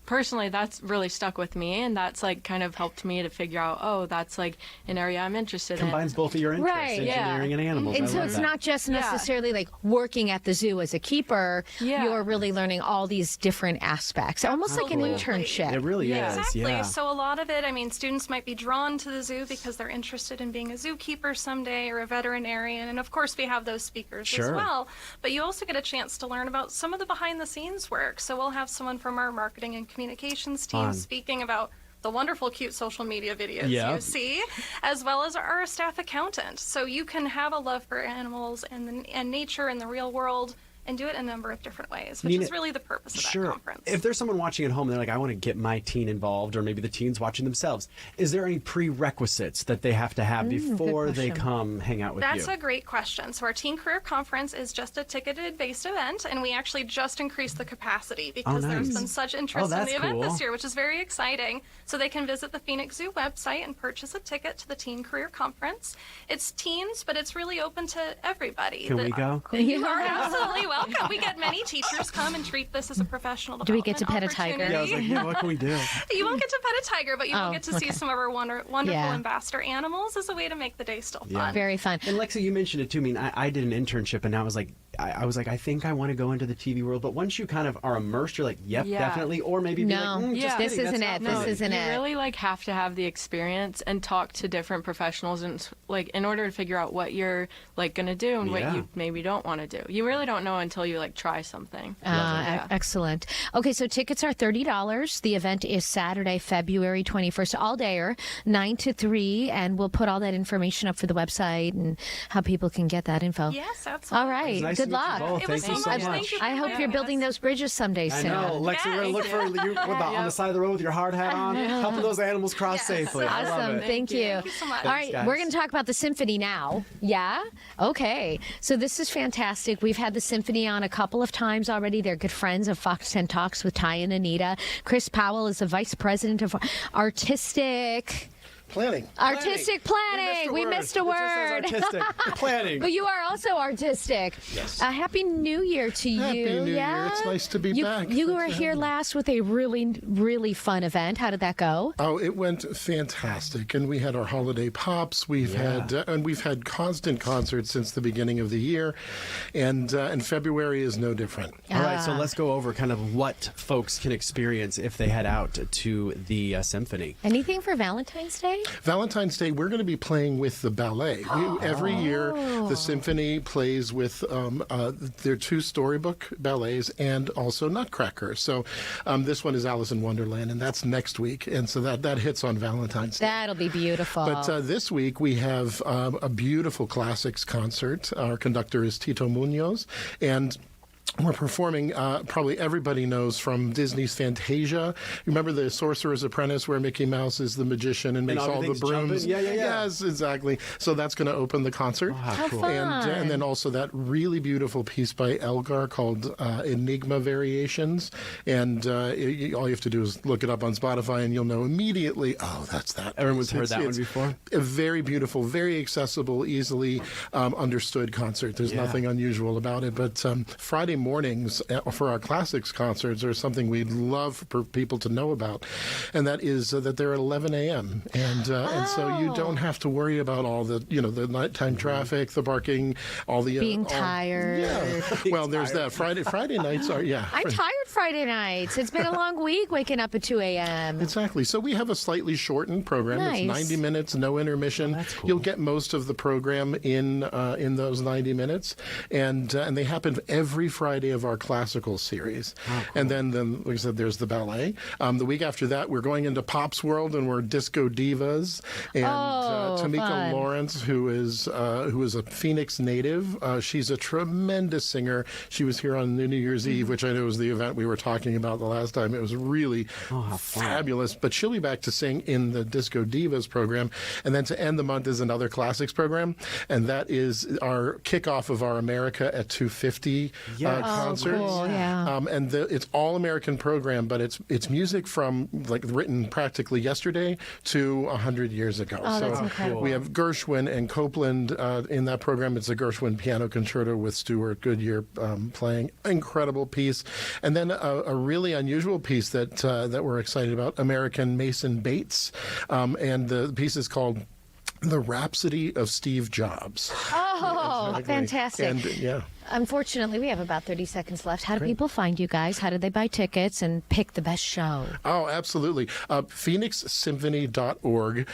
personally, that's really stuck with me, and that's kind of helped me to figure out, that's an area I'm interested in. Combines both of your interests, right. engineering and animals. And so it's not just necessarily working at the zoo as a keeper. You're really learning all these different aspects, almost like an internship. It really is. Exactly. Yeah. So a lot of it, students might be drawn to the zoo because they're interested in being a zookeeper someday or a veterinarian, and of course we have those speakers as well. But you also get a chance to learn about some of the behind-the-scenes work. So we'll have someone from our marketing and communications team speaking about the wonderful, cute social media videos you see, as well as our staff accountant. So you can have a love for animals and nature and the real world and do it in a number of different ways, which is really the purpose of that conference. If there's someone watching at home, they're I want to get my teen involved, or maybe the teens watching themselves, is there any prerequisites that they have to have before they come hang out with you? That's a great question. So our Teen Career Conference is just a ticketed-based event, and we actually just increased the capacity because there's been such interest in the event this year, which is very exciting. So they can visit the Phoenix Zoo website and purchase a ticket to the Teen Career Conference. It's teens, but it's really open to everybody. Can we go? You are absolutely welcome. We get many teachers come and treat this as a professional development. Do we get to pet a tiger? Yeah, I was what can we do? You won't get to pet a tiger, but you will get to see some of our wonderful ambassador animals as a way to make the day still fun. Very fun. And Lexie, you mentioned it too. I did an internship, and I was I think I want to go into the TV world. But once you kind of are immersed, you're yep, definitely. Or maybe this isn't it. This isn't it. You really have to have the experience and talk to different professionals, and in order to figure out what you're going to do and what you maybe don't want to do. You really don't know until you try something. Excellent. Okay, so tickets are $30. The event is Saturday, February 21st, all dayer, 9 to 3, and we'll put all that information up for the website and how people can get that info. Yes, absolutely. All right. Nice Good luck. Thank you so much. I hope you're building those bridges someday soon. I know. Lexie, we're going to look for you on the side of the road with your hard hat on, helping those animals cross safely. Awesome. I love it. Thank you. Thank you so much. All right, we're going to talk about the symphony now. Yeah? Okay. So this is fantastic. We've had the symphony on a couple of times already. They're good friends of Fox 10 Talks with Ty and Anita. Chris Powell is the Vice President of Artistic Planning. Artistic planning. We missed a word. It just says artistic planning. But you are also artistic. Yes. Happy New Year to you. Happy New Year. It's nice to be back. You were here last with a really, really fun event. How did that go? Oh, it went fantastic. And we had our holiday pops. We've had constant concerts since the beginning of the year. And February is no different. All right, so let's go over kind of what folks can experience if they head out to the symphony. Anything for Valentine's Day? Valentine's Day, we're going to be playing with the ballet. Every year, the symphony plays with their 2 storybook ballets and also Nutcracker. So this one is Alice in Wonderland, and that's next week. And so that hits on Valentine's Day. That'll be beautiful. But this week, we have a beautiful classics concert. Our conductor is Tito Munoz, and we're performing, probably everybody knows from Disney's Fantasia. Remember the Sorcerer's Apprentice where Mickey Mouse is the magician and makes all the brooms? Yeah. Yes, exactly. So that's going to open the concert. Oh, how cool. And then also that really beautiful piece by Elgar called Enigma Variations. And all you have to do is look it up on Spotify and you'll know immediately, oh, that's that. Everyone's heard that one before? A very beautiful, very accessible, easily understood concert. There's nothing unusual about it. But Friday mornings for our classics concerts are something we'd love for people to know about, and that is that they're at 11 a.m. and so you don't have to worry about all the the nighttime traffic, the parking, all the being tired. Yeah, well, there's that. Friday nights are I'm tired Friday nights. It's been a long week waking up at 2 a.m. Exactly. So we have a slightly shortened program. Nice. It's 90 minutes, no intermission. That's cool. You'll get most of the program in those 90 minutes, and they happen every Friday of our classical series. Oh, cool. And then, like I said, there's the ballet. The week after that, we're going into Pop's world, and we're disco divas. And Tamika fun. Lawrence, who is a Phoenix native, she's a tremendous singer. She was here on New Year's Eve, which I know was the event we were talking about the last time. It was really fabulous. But she'll be back to sing in the Disco Divas program. And then to end the month is another classics program, and that is our kickoff of our America at 250 concert. Cool. Yeah. And it's all American program, but it's music from written practically yesterday to 100 years ago. Oh, so that's incredible. We have Gershwin and Copeland in that program. It's a Gershwin piano concerto with Stuart Goodyear playing. Incredible piece. And then a really unusual piece that we're excited about, American Mason Bates. And the piece is called The Rhapsody of Steve Jobs. Oh, exactly. Fantastic. And, Unfortunately, we have about 30 seconds left. How do people find you guys? How do they buy tickets and pick the best show? Oh, absolutely. PhoenixSymphony.org.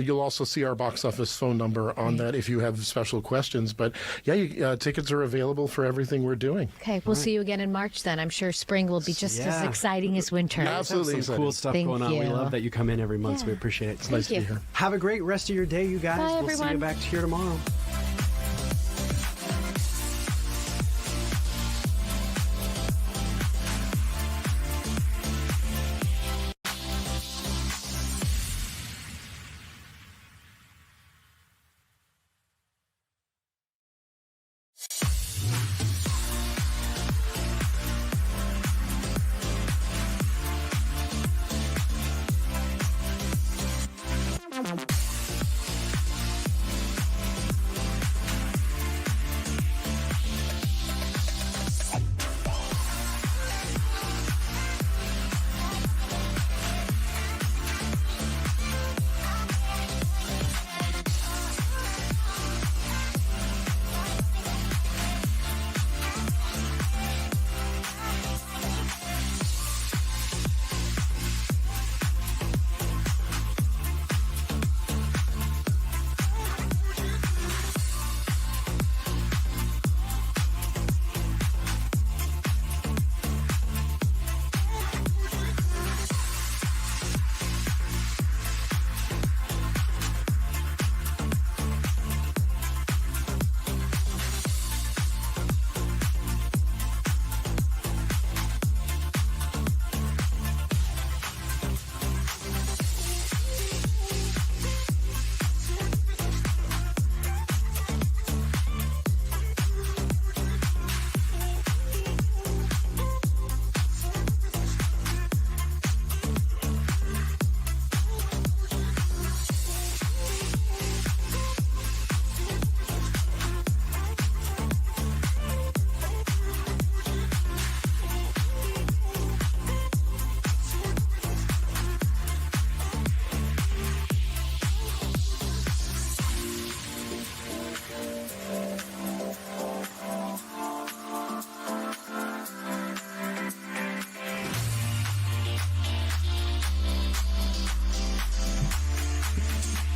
You'll also see our box office phone number on that if you have special questions. But tickets are available for everything we're doing. Okay, we'll see you again in March then. I'm sure spring will be just as exciting as winter. Absolutely. Some cool stuff going on. We love that you come in every month. So we appreciate it. It's nice to be here. Have a great rest of your day, you guys. Bye, we'll see you back here tomorrow.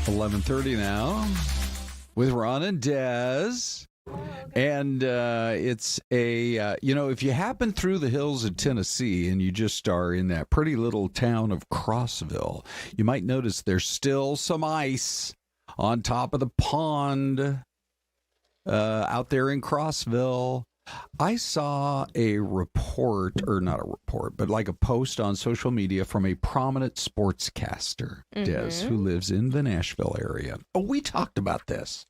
11:30 now with Ron and Des. And it's if you happen through the hills of Tennessee and you just are in that pretty little town of Crossville, you might notice there's still some ice on top of the pond out there in Crossville. I saw a report, or not a report, but like a post on social media from a prominent sportscaster, Des, who lives in the Nashville area. Oh, we talked about this,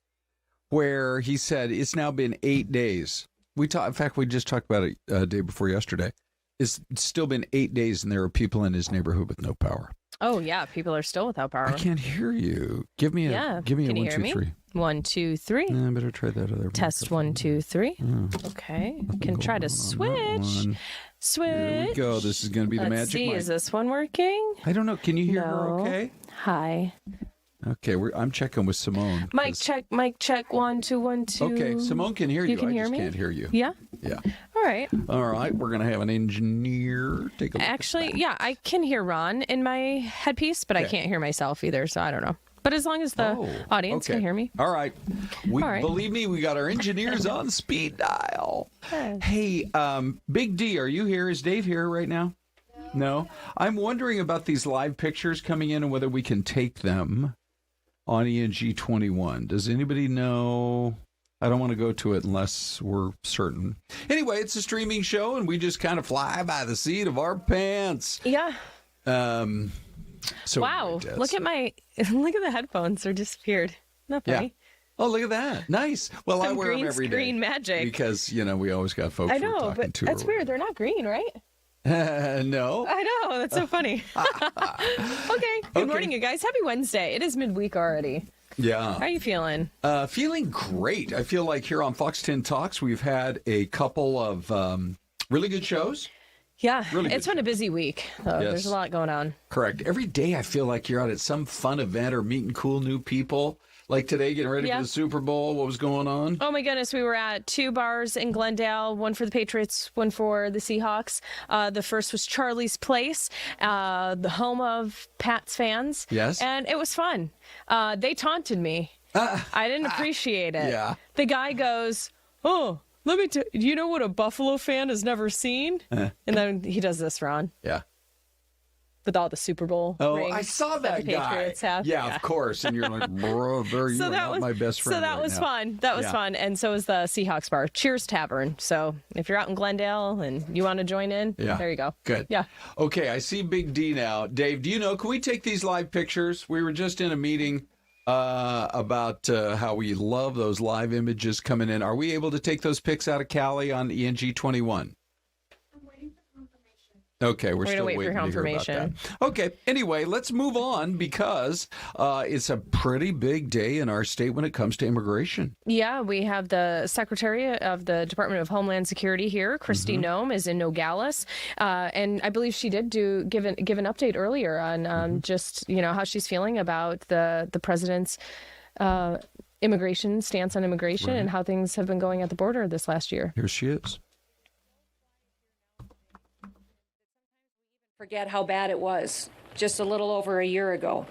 where he said it's now been 8 days. In fact, we just talked about it day before yesterday. It's still been 8 days, and there are people in his neighborhood with no power. Oh yeah, people are still without power. I can't hear you. Give me a 1, 2, 3. 1, 2, 3. I better try that other. Test 1, 2, 3. Oh. Okay, can try to switch. Switch. Here we go. This is going to be the magic mic. Is this one working? I don't know. Can you hear her? Okay. Hi. Okay, I'm checking with Simone. Mic check. 1, 2, 1, 2. Okay, Simone can hear you. You can hear I just me? can't hear you. Yeah. Yeah. All right. All right. We're going to have an engineer take a look. Actually, yeah, I can hear Ron in my headpiece, but I can't hear myself either, so I don't know. But as long as the audience can hear me. All right. Believe me, we got our engineers on speed dial. Hey, Big D, are you here? Is Dave here right now? No? I'm wondering about these live pictures coming in and whether we can take them on ENG 21. Does anybody know? I don't want to go to it unless we're certain. Anyway, it's a streaming show, and we just kind of fly by the seat of our pants. Yeah. So wow! Look at the headphones; they're disappeared. Not funny. Yeah. Oh, look at that! Nice. Well, I wear them every day. Green magic. Because we always got folks. I know, but that's weird. They're not green, right? No. I know. That's so funny. Okay. Good morning, you guys. Happy Wednesday. It is midweek already. Yeah. How are you feeling? Feeling great. I feel like here on Fox 10 Talks, we've had a couple of really good shows. Yeah. Really it's been a busy week. Yes. There's a lot going on. Correct. Every day I feel like you're out at some fun event or meeting cool new people. Like today, getting ready for the Super Bowl. What was going on? Oh, my goodness. We were at 2 bars in Glendale, one for the Patriots, one for the Seahawks. The first was Charlie's Place, the home of Pats fans. Yes. And it was fun. They taunted me. I didn't appreciate it. Yeah. The guy goes, oh, let me tell you, know what a Buffalo fan has never seen? And then he does this, Ron. Yeah. With all the Super Bowl rings I saw that the guy. Patriots have. Yeah, of course. And you're like, brother, you are not my best friend. So that was fun. That was fun. And so was the Seahawks bar, Cheers Tavern. So if you're out in Glendale and you want to join in, there you go. Good. Yeah. Okay, I see Big D now. Dave, do you know, can we take these live pictures? We were just in a meeting about how we love those live images coming in. Are we able to take those pics out of Cali on ENG 21? Okay, we're still waiting for confirmation. Okay, anyway, let's move on because it's a pretty big day in our state when it comes to immigration. Yeah, we have the Secretary of the Department of Homeland Security here, Kristi Noem, is in Nogales, and I believe she did give an update earlier on just how she's feeling about the president's immigration stance on immigration and how things have been going at the border this last year. Here she is. Forget how bad it was just a little over a year ago.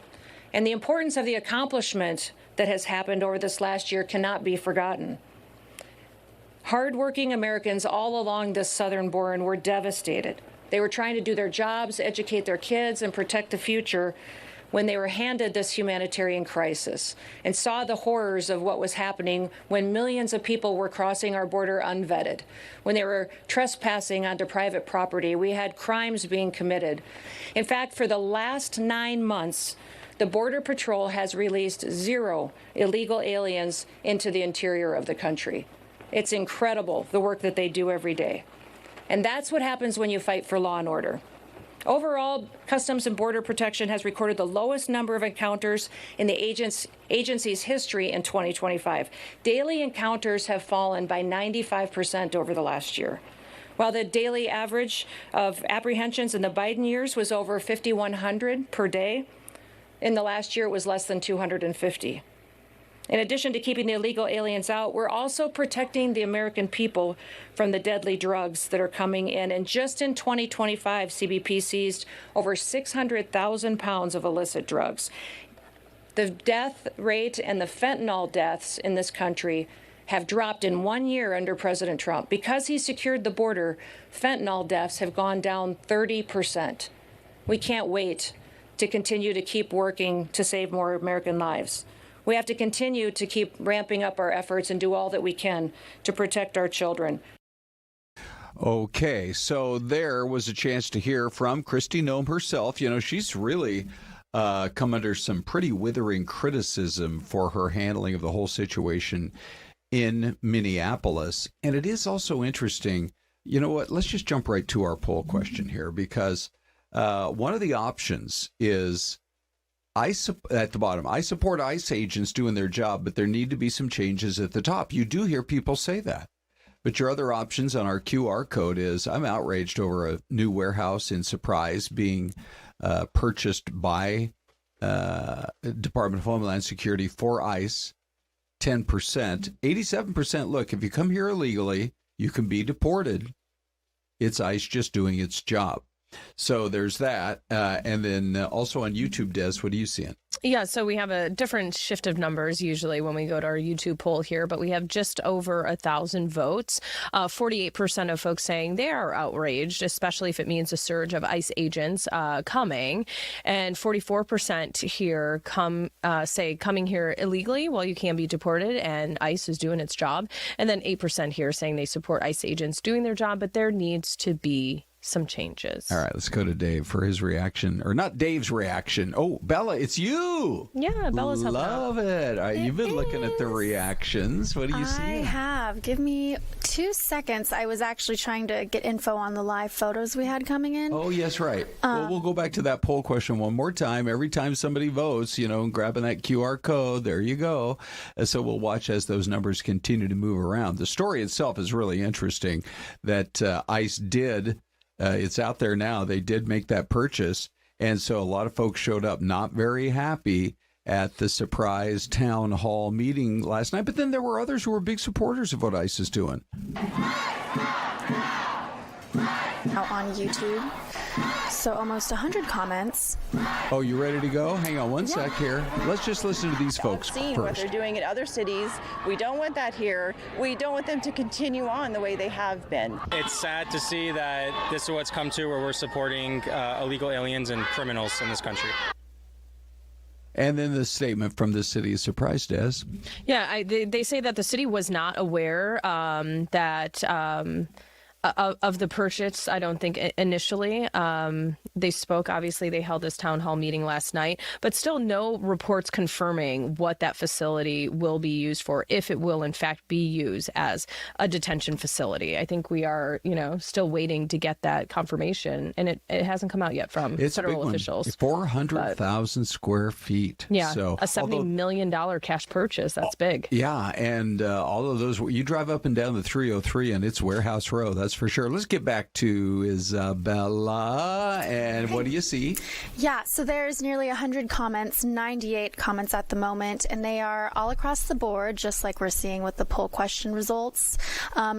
And the importance of the accomplishment that has happened over this last year cannot be forgotten. Hardworking Americans all along this southern border were devastated. They were trying to do their jobs, educate their kids, and protect the future when they were handed this humanitarian crisis and saw the horrors of what was happening when millions of people were crossing our border unvetted, when they were trespassing onto private property. We had crimes being committed. In fact, for the last 9 months, the Border Patrol has released 0 illegal aliens into the interior of the country. It's incredible, the work that they do every day. And that's what happens when you fight for law and order. Overall, Customs and Border Protection has recorded the lowest number of encounters in the agency's history in 2025. Daily encounters have fallen by 95% over the last year. While the daily average of apprehensions in the Biden years was over 5,100 per day, in the last year it was less than 250. In addition to keeping the illegal aliens out, we're also protecting the American people from the deadly drugs that are coming in. And just in 2025, CBP seized over 600,000 pounds of illicit drugs. The death rate and the fentanyl deaths in this country have dropped in 1 year under President Trump. Because he secured the border, fentanyl deaths have gone down 30%. We can't wait to continue to keep working to save more American lives. We have to continue to keep ramping up our efforts and do all that we can to protect our children. Okay, so there was a chance to hear from Kristi Noem herself. You know, she's really come under some pretty withering criticism for her handling of the whole situation in Minneapolis. And it is also interesting. You know what? Let's just jump right to our poll question here, because one of the options is at the bottom, I support ICE agents doing their job, but there need to be some changes at the top. You do hear people say that. But your other options on our QR code is, I'm outraged over a new warehouse in Surprise being purchased by Department of Homeland Security for ICE, 10%. 87%, look, if you come here illegally, you can be deported. It's ICE just doing its job. So there's that. And then also on YouTube, Des, what are you seeing? Yeah, so we have a different shift of numbers usually when we go to our YouTube poll here, but we have just over 1,000 votes. 48% of folks saying they are outraged, especially if it means a surge of ICE agents coming. And 44% here say coming here illegally, well, you can be deported and ICE is doing its job. And then 8% here saying they support ICE agents doing their job, but there needs to be some changes. All right, let's go to Dave for his reaction, or not Dave's reaction. Oh, Bella, it's you. Yeah, Bella's helping out. Love it. All right, you've been looking at the reactions. What do you see? I have. Give me 2 seconds. I was actually trying to get info on the live photos we had coming in. Oh, yes, right. Well, we'll go back to that poll question one more time. Every time somebody votes, grabbing that QR code, there you go. So we'll watch as those numbers continue to move around. The story itself is really interesting that ICE did. It's out there now. They did make that purchase. And so a lot of folks showed up not very happy at the surprise town hall meeting last night. But then there were others who were big supporters of what ICE is doing. Out on YouTube. So almost 100 comments. Oh, you ready to go? Hang on one sec here. Let's just listen to these folks first. What they're doing in other cities. We don't want that here. We don't want them to continue on the way they have been. It's sad to see that this is what's come to, where we're supporting illegal aliens and criminals in this country. And then the statement from the city of Surprise, Des. Yeah, they say that the city was not aware that of the purchase. I don't think initially. They spoke, obviously they held this town hall meeting last night, but still no reports confirming what that facility will be used for, if it will in fact be used as a detention facility. I think we are, still waiting to get that confirmation, and it hasn't come out yet from federal officials. 400,000 square feet. Yeah, so, a $70 million cash purchase. That's big. Yeah, and all of those, you drive up and down the 303 and it's Warehouse Row, that's for sure. Let's get back to Isabella. And what do you see? Yeah, so there's nearly 100 comments, 98 comments at the moment, and they are all across the board, just like we're seeing with the poll question results.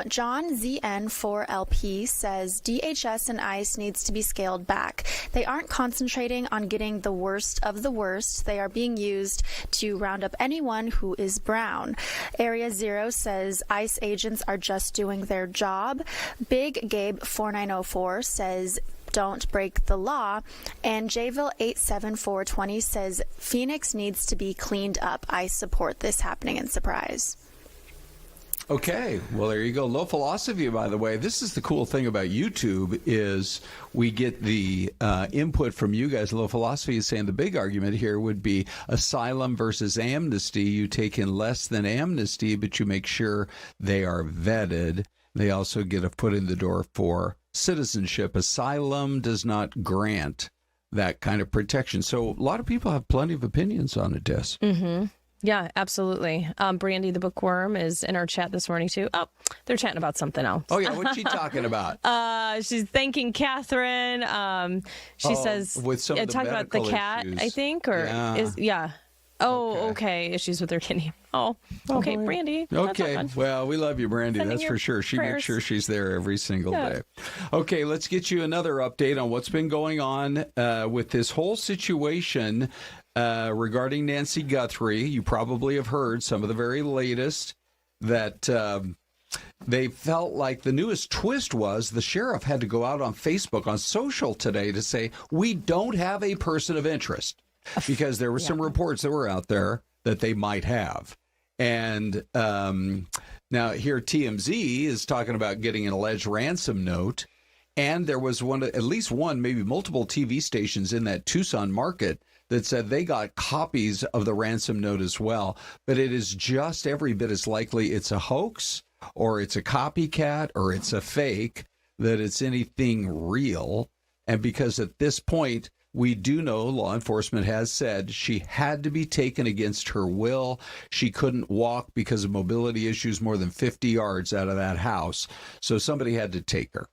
John ZN4LP says DHS and ICE needs to be scaled back. They aren't concentrating on getting the worst of the worst. They are being used to round up anyone who is brown. Area Zero says ICE agents are just doing their job. Big Gabe 4904 says don't break the law. And Jayville 87420 says Phoenix needs to be cleaned up. I support this happening in Surprise. Okay, well, there you go. Low Philosophy, by the way. This is the cool thing about YouTube is we get the input from you guys. Low Philosophy is saying the big argument here would be asylum versus amnesty. You take in less than amnesty, but you make sure they are vetted. They also get a foot in the door for citizenship. Asylum does not grant that kind of protection. So a lot of people have plenty of opinions on it, Des. Mm-hmm. Yeah, absolutely. Brandy the Bookworm is in our chat this morning, too. Oh, they're chatting about something else. Oh, yeah. What's she talking about? She's thanking Catherine. She says, with some of the talking about the cat, issues. I think, or Oh, okay. Issues with her kidney. Oh, okay, Brandy. Okay, well, we love you, Brandy. That's for sure. She makes sure she's there every single day. Okay, let's get you another update on what's been going on with this whole situation regarding Nancy Guthrie. You probably have heard some of the very latest that they felt like the newest twist was the sheriff had to go out on Facebook, on social today to say, we don't have a person of interest, because there were some reports that were out there that they might have. And now here TMZ is talking about getting an alleged ransom note. And there was at least one, maybe multiple TV stations in that Tucson market that said they got copies of the ransom note as well. But it is just every bit as likely it's a hoax, or it's a copycat, or it's a fake, that it's anything real. And because at this point, we do know law enforcement has said she had to be taken against her will. She couldn't walk because of mobility issues more than 50 yards out of that house. So somebody had to take her.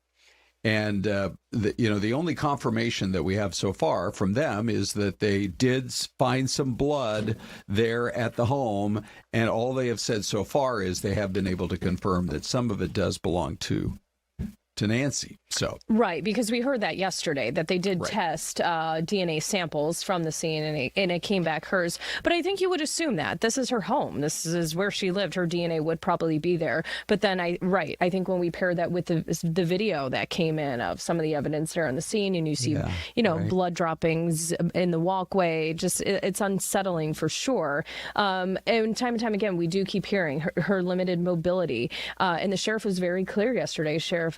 And, the only confirmation that we have so far from them is that they did find some blood there at the home. And all they have said so far is they have been able to confirm that some of it does belong to Nancy. So right, because we heard that yesterday, that they did test DNA samples from the scene, and it came back hers. But I think you would assume that this is her home, this is where she lived, her DNA would probably be there. But then I think when we pair that with the video that came in of some of the evidence there on the scene, and you see blood droppings in the walkway, just it's unsettling for sure. And time and time again, we do keep hearing her limited mobility, and the sheriff was very clear yesterday, Sheriff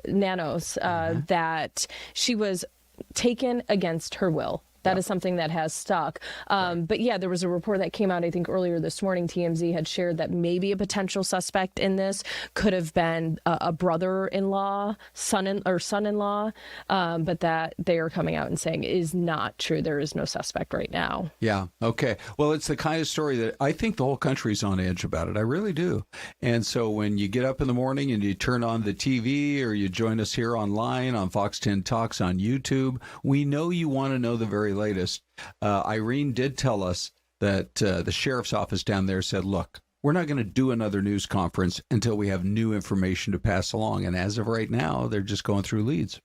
Nanos, that she was taken against her will. That is something that has stuck. But yeah, there was a report that came out, I think earlier this morning, TMZ had shared that maybe a potential suspect in this could have been a brother-in-law, son-in-law, but that they are coming out and saying is not true. There is no suspect right now. Yeah. Okay. Well, it's the kind of story that I think the whole country's on edge about it. I really do. And so when you get up in the morning and you turn on the TV, or you join us here online on Fox 10 Talks on YouTube, we know you want to know the very latest. Irene did tell us that the sheriff's office down there said, look, we're not going to do another news conference until we have new information to pass along. And as of right now, they're just going through leads.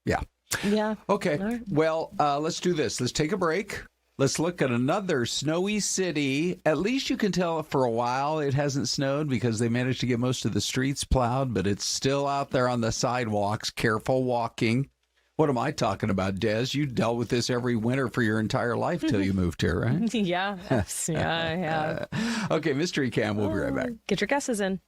Yeah. Yeah. Okay. Right. Well, let's do this. Let's take a break. Let's look at another snowy city. At least you can tell for a while it hasn't snowed, because they managed to get most of the streets plowed, but it's still out there on the sidewalks. Careful walking. What am I talking about, Des? You dealt with this every winter for your entire life till you moved here, right? Yeah. Yeah. Okay, Mystery Cam, we'll be right back. Get your guesses in.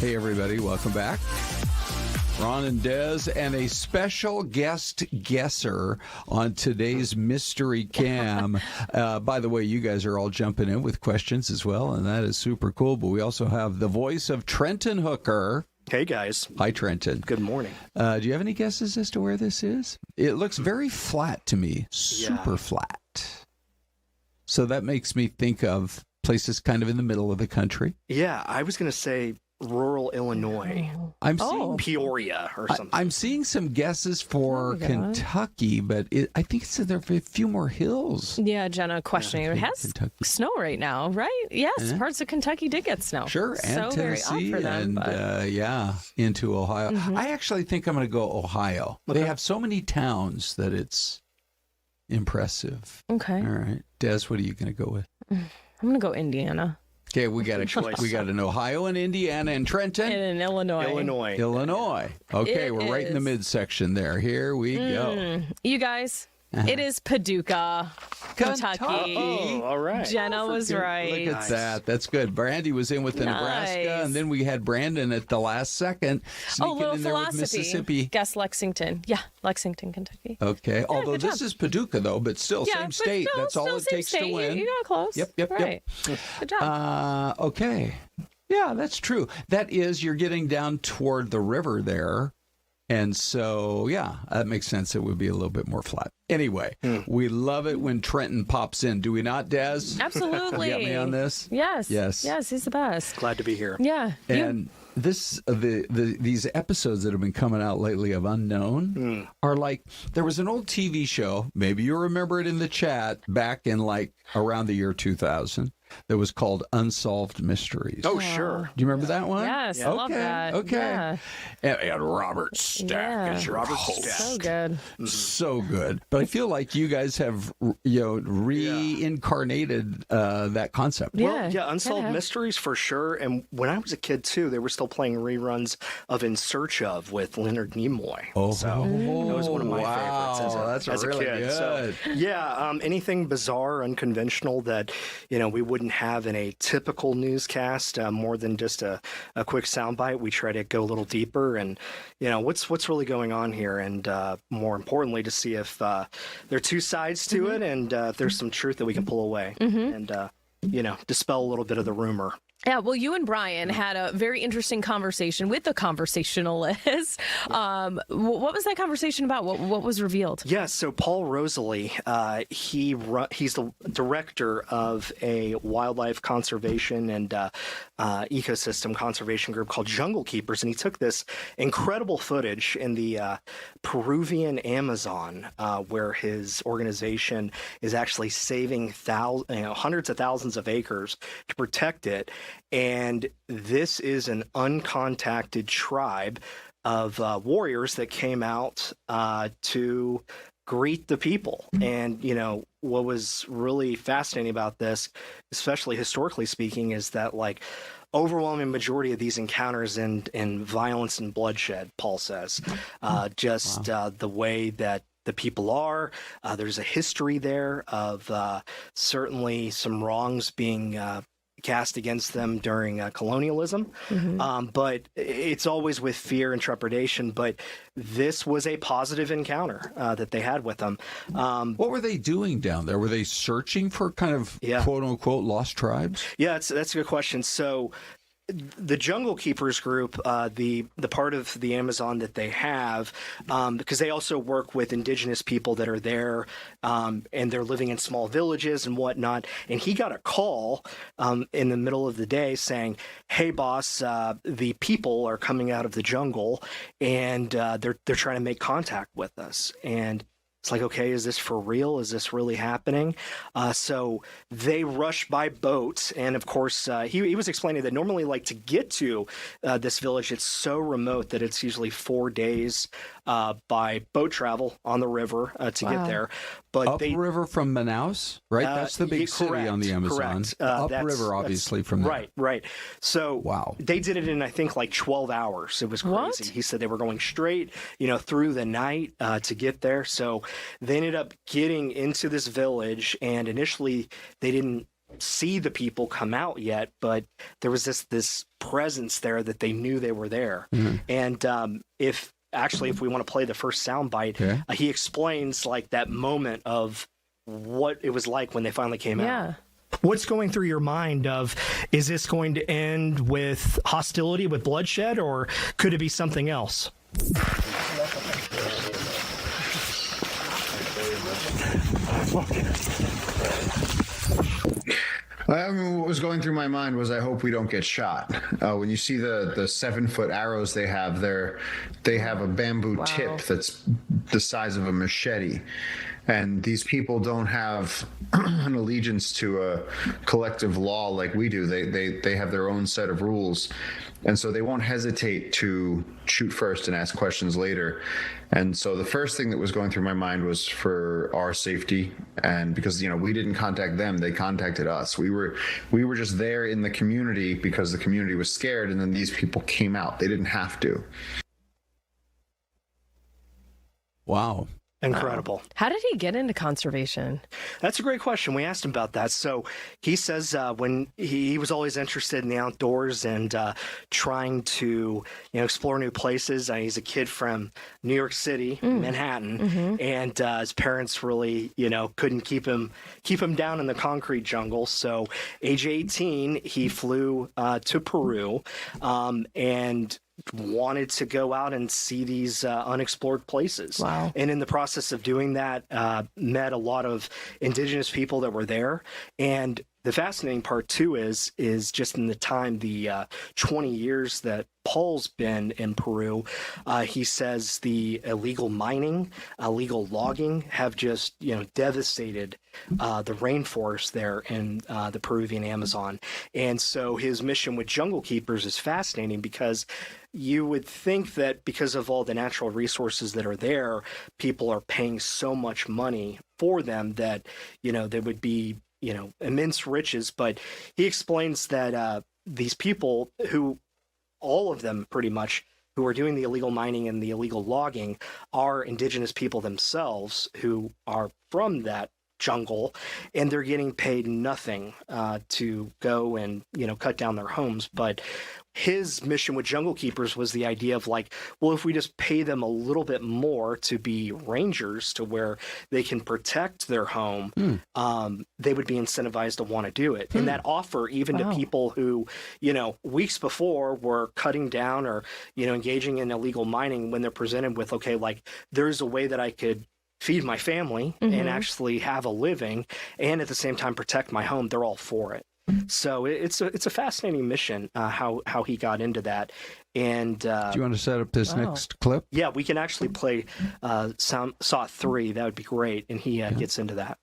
Hey, everybody. Welcome back. Ron and Des, and a special guest guesser on today's Mystery Cam. By the way, you guys are all jumping in with questions as well, and that is super cool. But we also have the voice of Trenton Hooker. Hey, guys. Hi, Trenton. Good morning. Do you have any guesses as to where this is? It looks very flat to me, super flat. So that makes me think of places kind of in the middle of the country. Yeah, I was going to say rural Illinois. I'm seeing Peoria or something. I'm seeing some guesses for Kentucky, but I think there are a few more hills. Yeah, Jenna questioning. It has Kentucky. snow right now, right? Yes, parts of Kentucky did get snow. Sure, and so Tennessee, very odd for them, and into Ohio. I actually think I'm going to go Ohio. Okay. They have so many towns that it's impressive. Okay. All right, Des, what are you going to go with? I'm going to go Indiana. Okay, we got an Ohio and Indiana and Trenton. And in Illinois. Illinois. Okay, It we're right in the is. midsection there. Here we go. You guys, it is Paducah, Kentucky. Oh, all right. Jenna was right. Look at that. That's good. Brandy was in with the Nebraska, and then we had Brandon at the last second sneaking little in there with philosophy. Mississippi. Guess Lexington. Yeah, Lexington, Kentucky. Okay, although good this job. is Paducah, though, but still, Yeah, same but state. still- That's all still it same takes state. to win. You got close. Yep. Right. Good job. Okay. Yeah, that's true. That is, you're getting down toward the river there. And so, yeah, that makes sense. It would be a little bit more flat. Anyway, we love it when Trenton pops in. Do we not, Des? Absolutely. You got me on this? Yes. Yes. Yes, he's the best. Glad to be here. Yeah. And these episodes that have been coming out lately of Unknown are like, there was an old TV show, maybe you remember it in the chat, back in like around the year 2000, that was called Unsolved Mysteries. Oh, sure. Do you remember that one? Yes, I love that. Okay. Yeah. And Robert Stack is your host. So good. So good. But I feel like you guys have, reincarnated that concept. Well, Unsolved Mysteries for sure. And when I was a kid, too, they were still playing reruns of In Search Of with Leonard Nimoy. Oh, so that was one of my favorites as a really kid. good. So, anything bizarre, unconventional that, we wouldn't have in a typical newscast, more than just a quick soundbite. We try to go a little deeper and, what's really going on here, and more importantly, to see if there are two sides to it, and if there's some truth that we can pull away, and dispel a little bit of the rumor. Yeah, well, you and Brian had a very interesting conversation with the conversationalist. What was that conversation about? What was revealed? Yeah, so Paul Rosalie, he's the director of a wildlife conservation and ecosystem conservation group called Jungle Keepers, and he took this incredible footage in the Peruvian Amazon, where his organization is actually saving hundreds of thousands of acres to protect it. And this is an uncontacted tribe of warriors that came out to greet the people. And, what was really fascinating about this, especially historically speaking, is that overwhelming majority of these encounters end in violence and bloodshed, Paul says. The way that the people are. There's a history there of certainly some wrongs being cast against them during colonialism. But it's always with fear and trepidation. But this was a positive encounter that they had with them. What were they doing down there? Were they searching for kind of quote unquote lost tribes? Yeah, that's a good question. So the Jungle Keepers group, the part of the Amazon that they have, because they also work with indigenous people that are there, and they're living in small villages and whatnot. And he got a call in the middle of the day saying, "Hey, boss, the people are coming out of the jungle, and they're trying to make contact with us." And it's like, okay, is this for real? Is this really happening? So they rush by boat. And of course, he was explaining that normally, to get to this village, it's so remote that it's usually 4 days by boat travel on the river to get there. But upriver from Manaus, right? That's the big city on the Amazon. Correct. Upriver, obviously, from there. Right. So they did it in, I think, 12 hours. It was crazy. What? He said they were going straight, through the night to get there. So they ended up getting into this village, and initially they didn't see the people come out yet, but there was this presence there that they knew they were there. And if we want to play the first soundbite, he explains like that moment of what it was like when they finally came out. What's going through your mind of, is this going to end with hostility, with bloodshed, or could it be something else? What was going through my mind was, I hope we don't get shot. When you see the 7-foot arrows they have there, they have a bamboo tip that's the size of a machete. And these people don't have an allegiance to a collective law like we do. They have their own set of rules. And so they won't hesitate to shoot first and ask questions later. And so the first thing that was going through my mind was for our safety. And because, we didn't contact them, they contacted us. We were just there in the community because the community was scared. And then these people came out. They didn't have to. Wow. Incredible. How did he get into conservation? That's a great question. We asked him about that. So he says when he was always interested in the outdoors and trying to explore new places. He's a kid from New York City, Manhattan, and his parents really couldn't keep him down in the concrete jungle. So age 18, he flew to Peru and wanted to go out and see these unexplored places. Wow. And in the process of doing that, met a lot of indigenous people that were there. And the fascinating part too is just in the time, the 20 years that Paul's been in Peru, he says the illegal mining, illegal logging have just devastated the rainforest there in the Peruvian Amazon. And so his mission with Jungle Keepers is fascinating because you would think that because of all the natural resources that are there, people are paying so much money for them that they would be immense riches. But he explains that these people, who all of them pretty much, who are doing the illegal mining and the illegal logging, are indigenous people themselves who are from that jungle, and they're getting paid nothing to go and cut down their homes. But his mission with Jungle Keepers was the idea of if we just pay them a little bit more to be rangers to where they can protect their home, they would be incentivized to want to do it. And that offer, even to people who, weeks before were cutting down or, engaging in illegal mining, when they're presented with, there's a way that I could feed my family and actually have a living and at the same time protect my home, they're all for it. So it's a fascinating mission, how he got into that. And do you want to set up this next clip? Yeah, we can actually play Saw 3. That would be great. And he gets into that.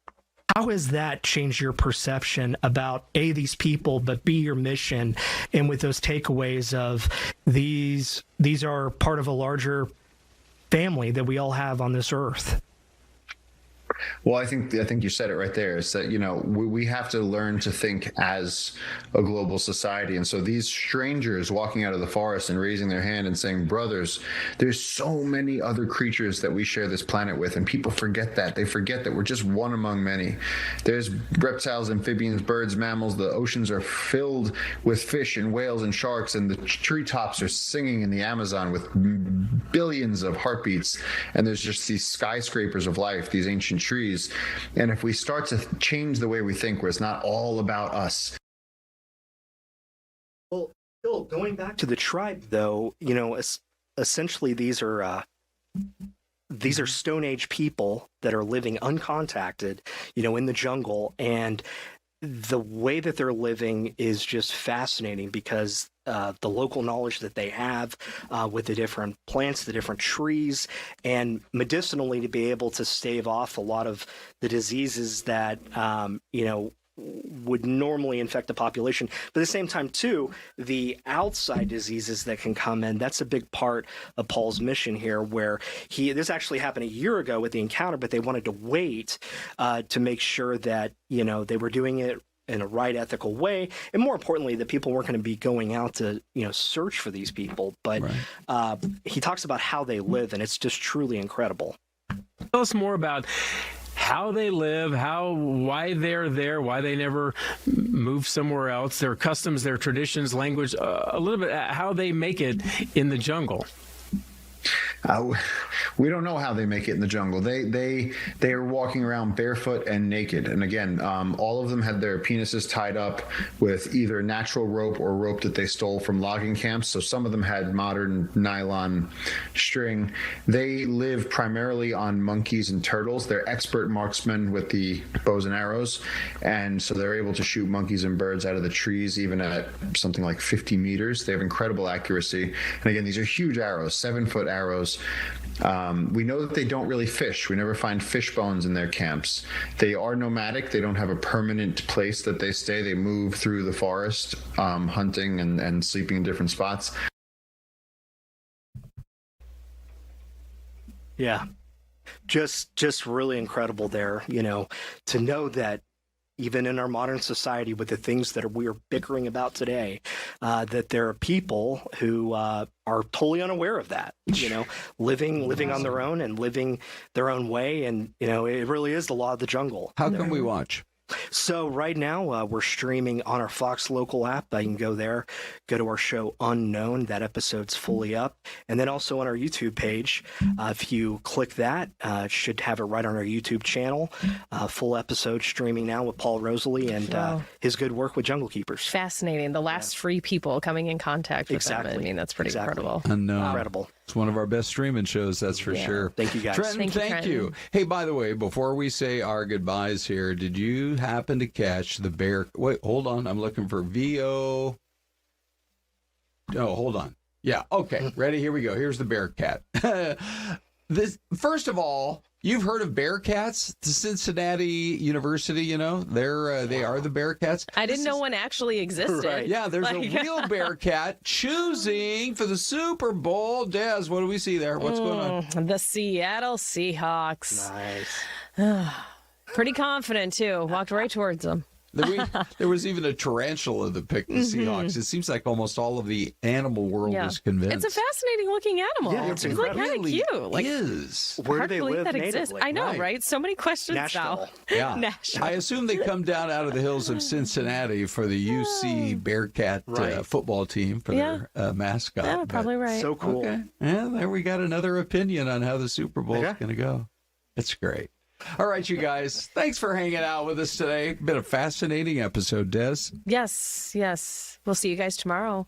How has that changed your perception about A, these people, but B, your mission, and with those takeaways of these are part of a larger family that we all have on this earth? Well, I think you said it right there. Is that we have to learn to think as a global society, and so these strangers walking out of the forest and raising their hand and saying, "Brothers," there's so many other creatures that we share this planet with, and people forget that. They forget that we're just one among many. There's reptiles, amphibians, birds, mammals. The oceans are filled with fish and whales and sharks, and the treetops are singing in the Amazon with billions of heartbeats. And there's just these skyscrapers of life, these ancient trees. And if we start to change the way we think, where it's not all about us. Well, Bill, going back to the tribe, though, essentially these are Stone Age people that are living uncontacted, in the jungle. And the way that they're living is just fascinating because the local knowledge that they have with the different plants, the different trees, and medicinally to be able to stave off a lot of the diseases that, would normally infect the population. But at the same time, too, the outside diseases that can come in, that's a big part of Paul's mission here, where this actually happened a year ago with the encounter, but they wanted to wait to make sure that, they were doing it in a right ethical way, and more importantly, that people weren't going to be going out to search for these people. But he talks about how they live, and it's just truly incredible. Tell us more about how they live, why they're there, why they never move somewhere else, their customs, their traditions, language, a little bit how they make it in the jungle. We don't know how they make it in the jungle. They are walking around barefoot and naked. And again, all of them had their penises tied up with either natural rope or rope that they stole from logging camps. So some of them had modern nylon string. They live primarily on monkeys and turtles. They're expert marksmen with the bows and arrows. And so they're able to shoot monkeys and birds out of the trees, even at something like 50 meters. They have incredible accuracy. And again, these are huge arrows, 7-foot arrows. We know that they don't really fish. We never find fish bones in their camps. They are nomadic. They don't have a permanent place that they stay. They move through the forest, hunting and sleeping in different spots. Yeah, just really incredible there, to know that even in our modern society with the things that we are bickering about today, that there are people who are totally unaware of that, living on their own and living their own way. And, it really is the law of the jungle. How can we watch? So right now we're streaming on our Fox Local app. You can go there, go to our show Unknown. That episode's fully up. And then also on our YouTube page, if you click that, it should have it right on our YouTube channel. Full episode streaming now with Paul Rosalie and his good work with Jungle Keepers. Fascinating. The last free people coming in contact with them. I mean, that's pretty incredible. Incredible. It's one of our best streaming shows, that's for sure. Thank you, guys. Trenton, thank you. Hey, by the way, before we say our goodbyes here, did you happen to catch the bear? Wait, hold on. I'm looking for VO. Oh, hold on. Yeah, okay. Ready? Here we go. Here's the bear cat. First of all, you've heard of Bearcats? The Cincinnati University, they are the Bearcats. I didn't know one actually existed. Right. Yeah, there's a real Bearcat choosing for the Super Bowl. Des, what do we see there? What's going on? The Seattle Seahawks. Nice. Pretty confident, too. Walked right towards them. There was even a tarantula that picked the Seahawks. It seems like almost all of the animal world is convinced. It's a fascinating looking animal. Yeah, it's like kind of cute. It is. Where do they live that natively? exists. I know, right? So many questions Nashville. now. Yeah. Nashville. I assume they come down out of the hills of Cincinnati for the UC Bearcat football team for their mascot. Yeah, probably right. So cool. Okay. Yeah, there we got another opinion on how the Super Bowl is going to go. It's great. All right, you guys. Thanks for hanging out with us today. Been a fascinating episode, Des. Yes. We'll see you guys tomorrow.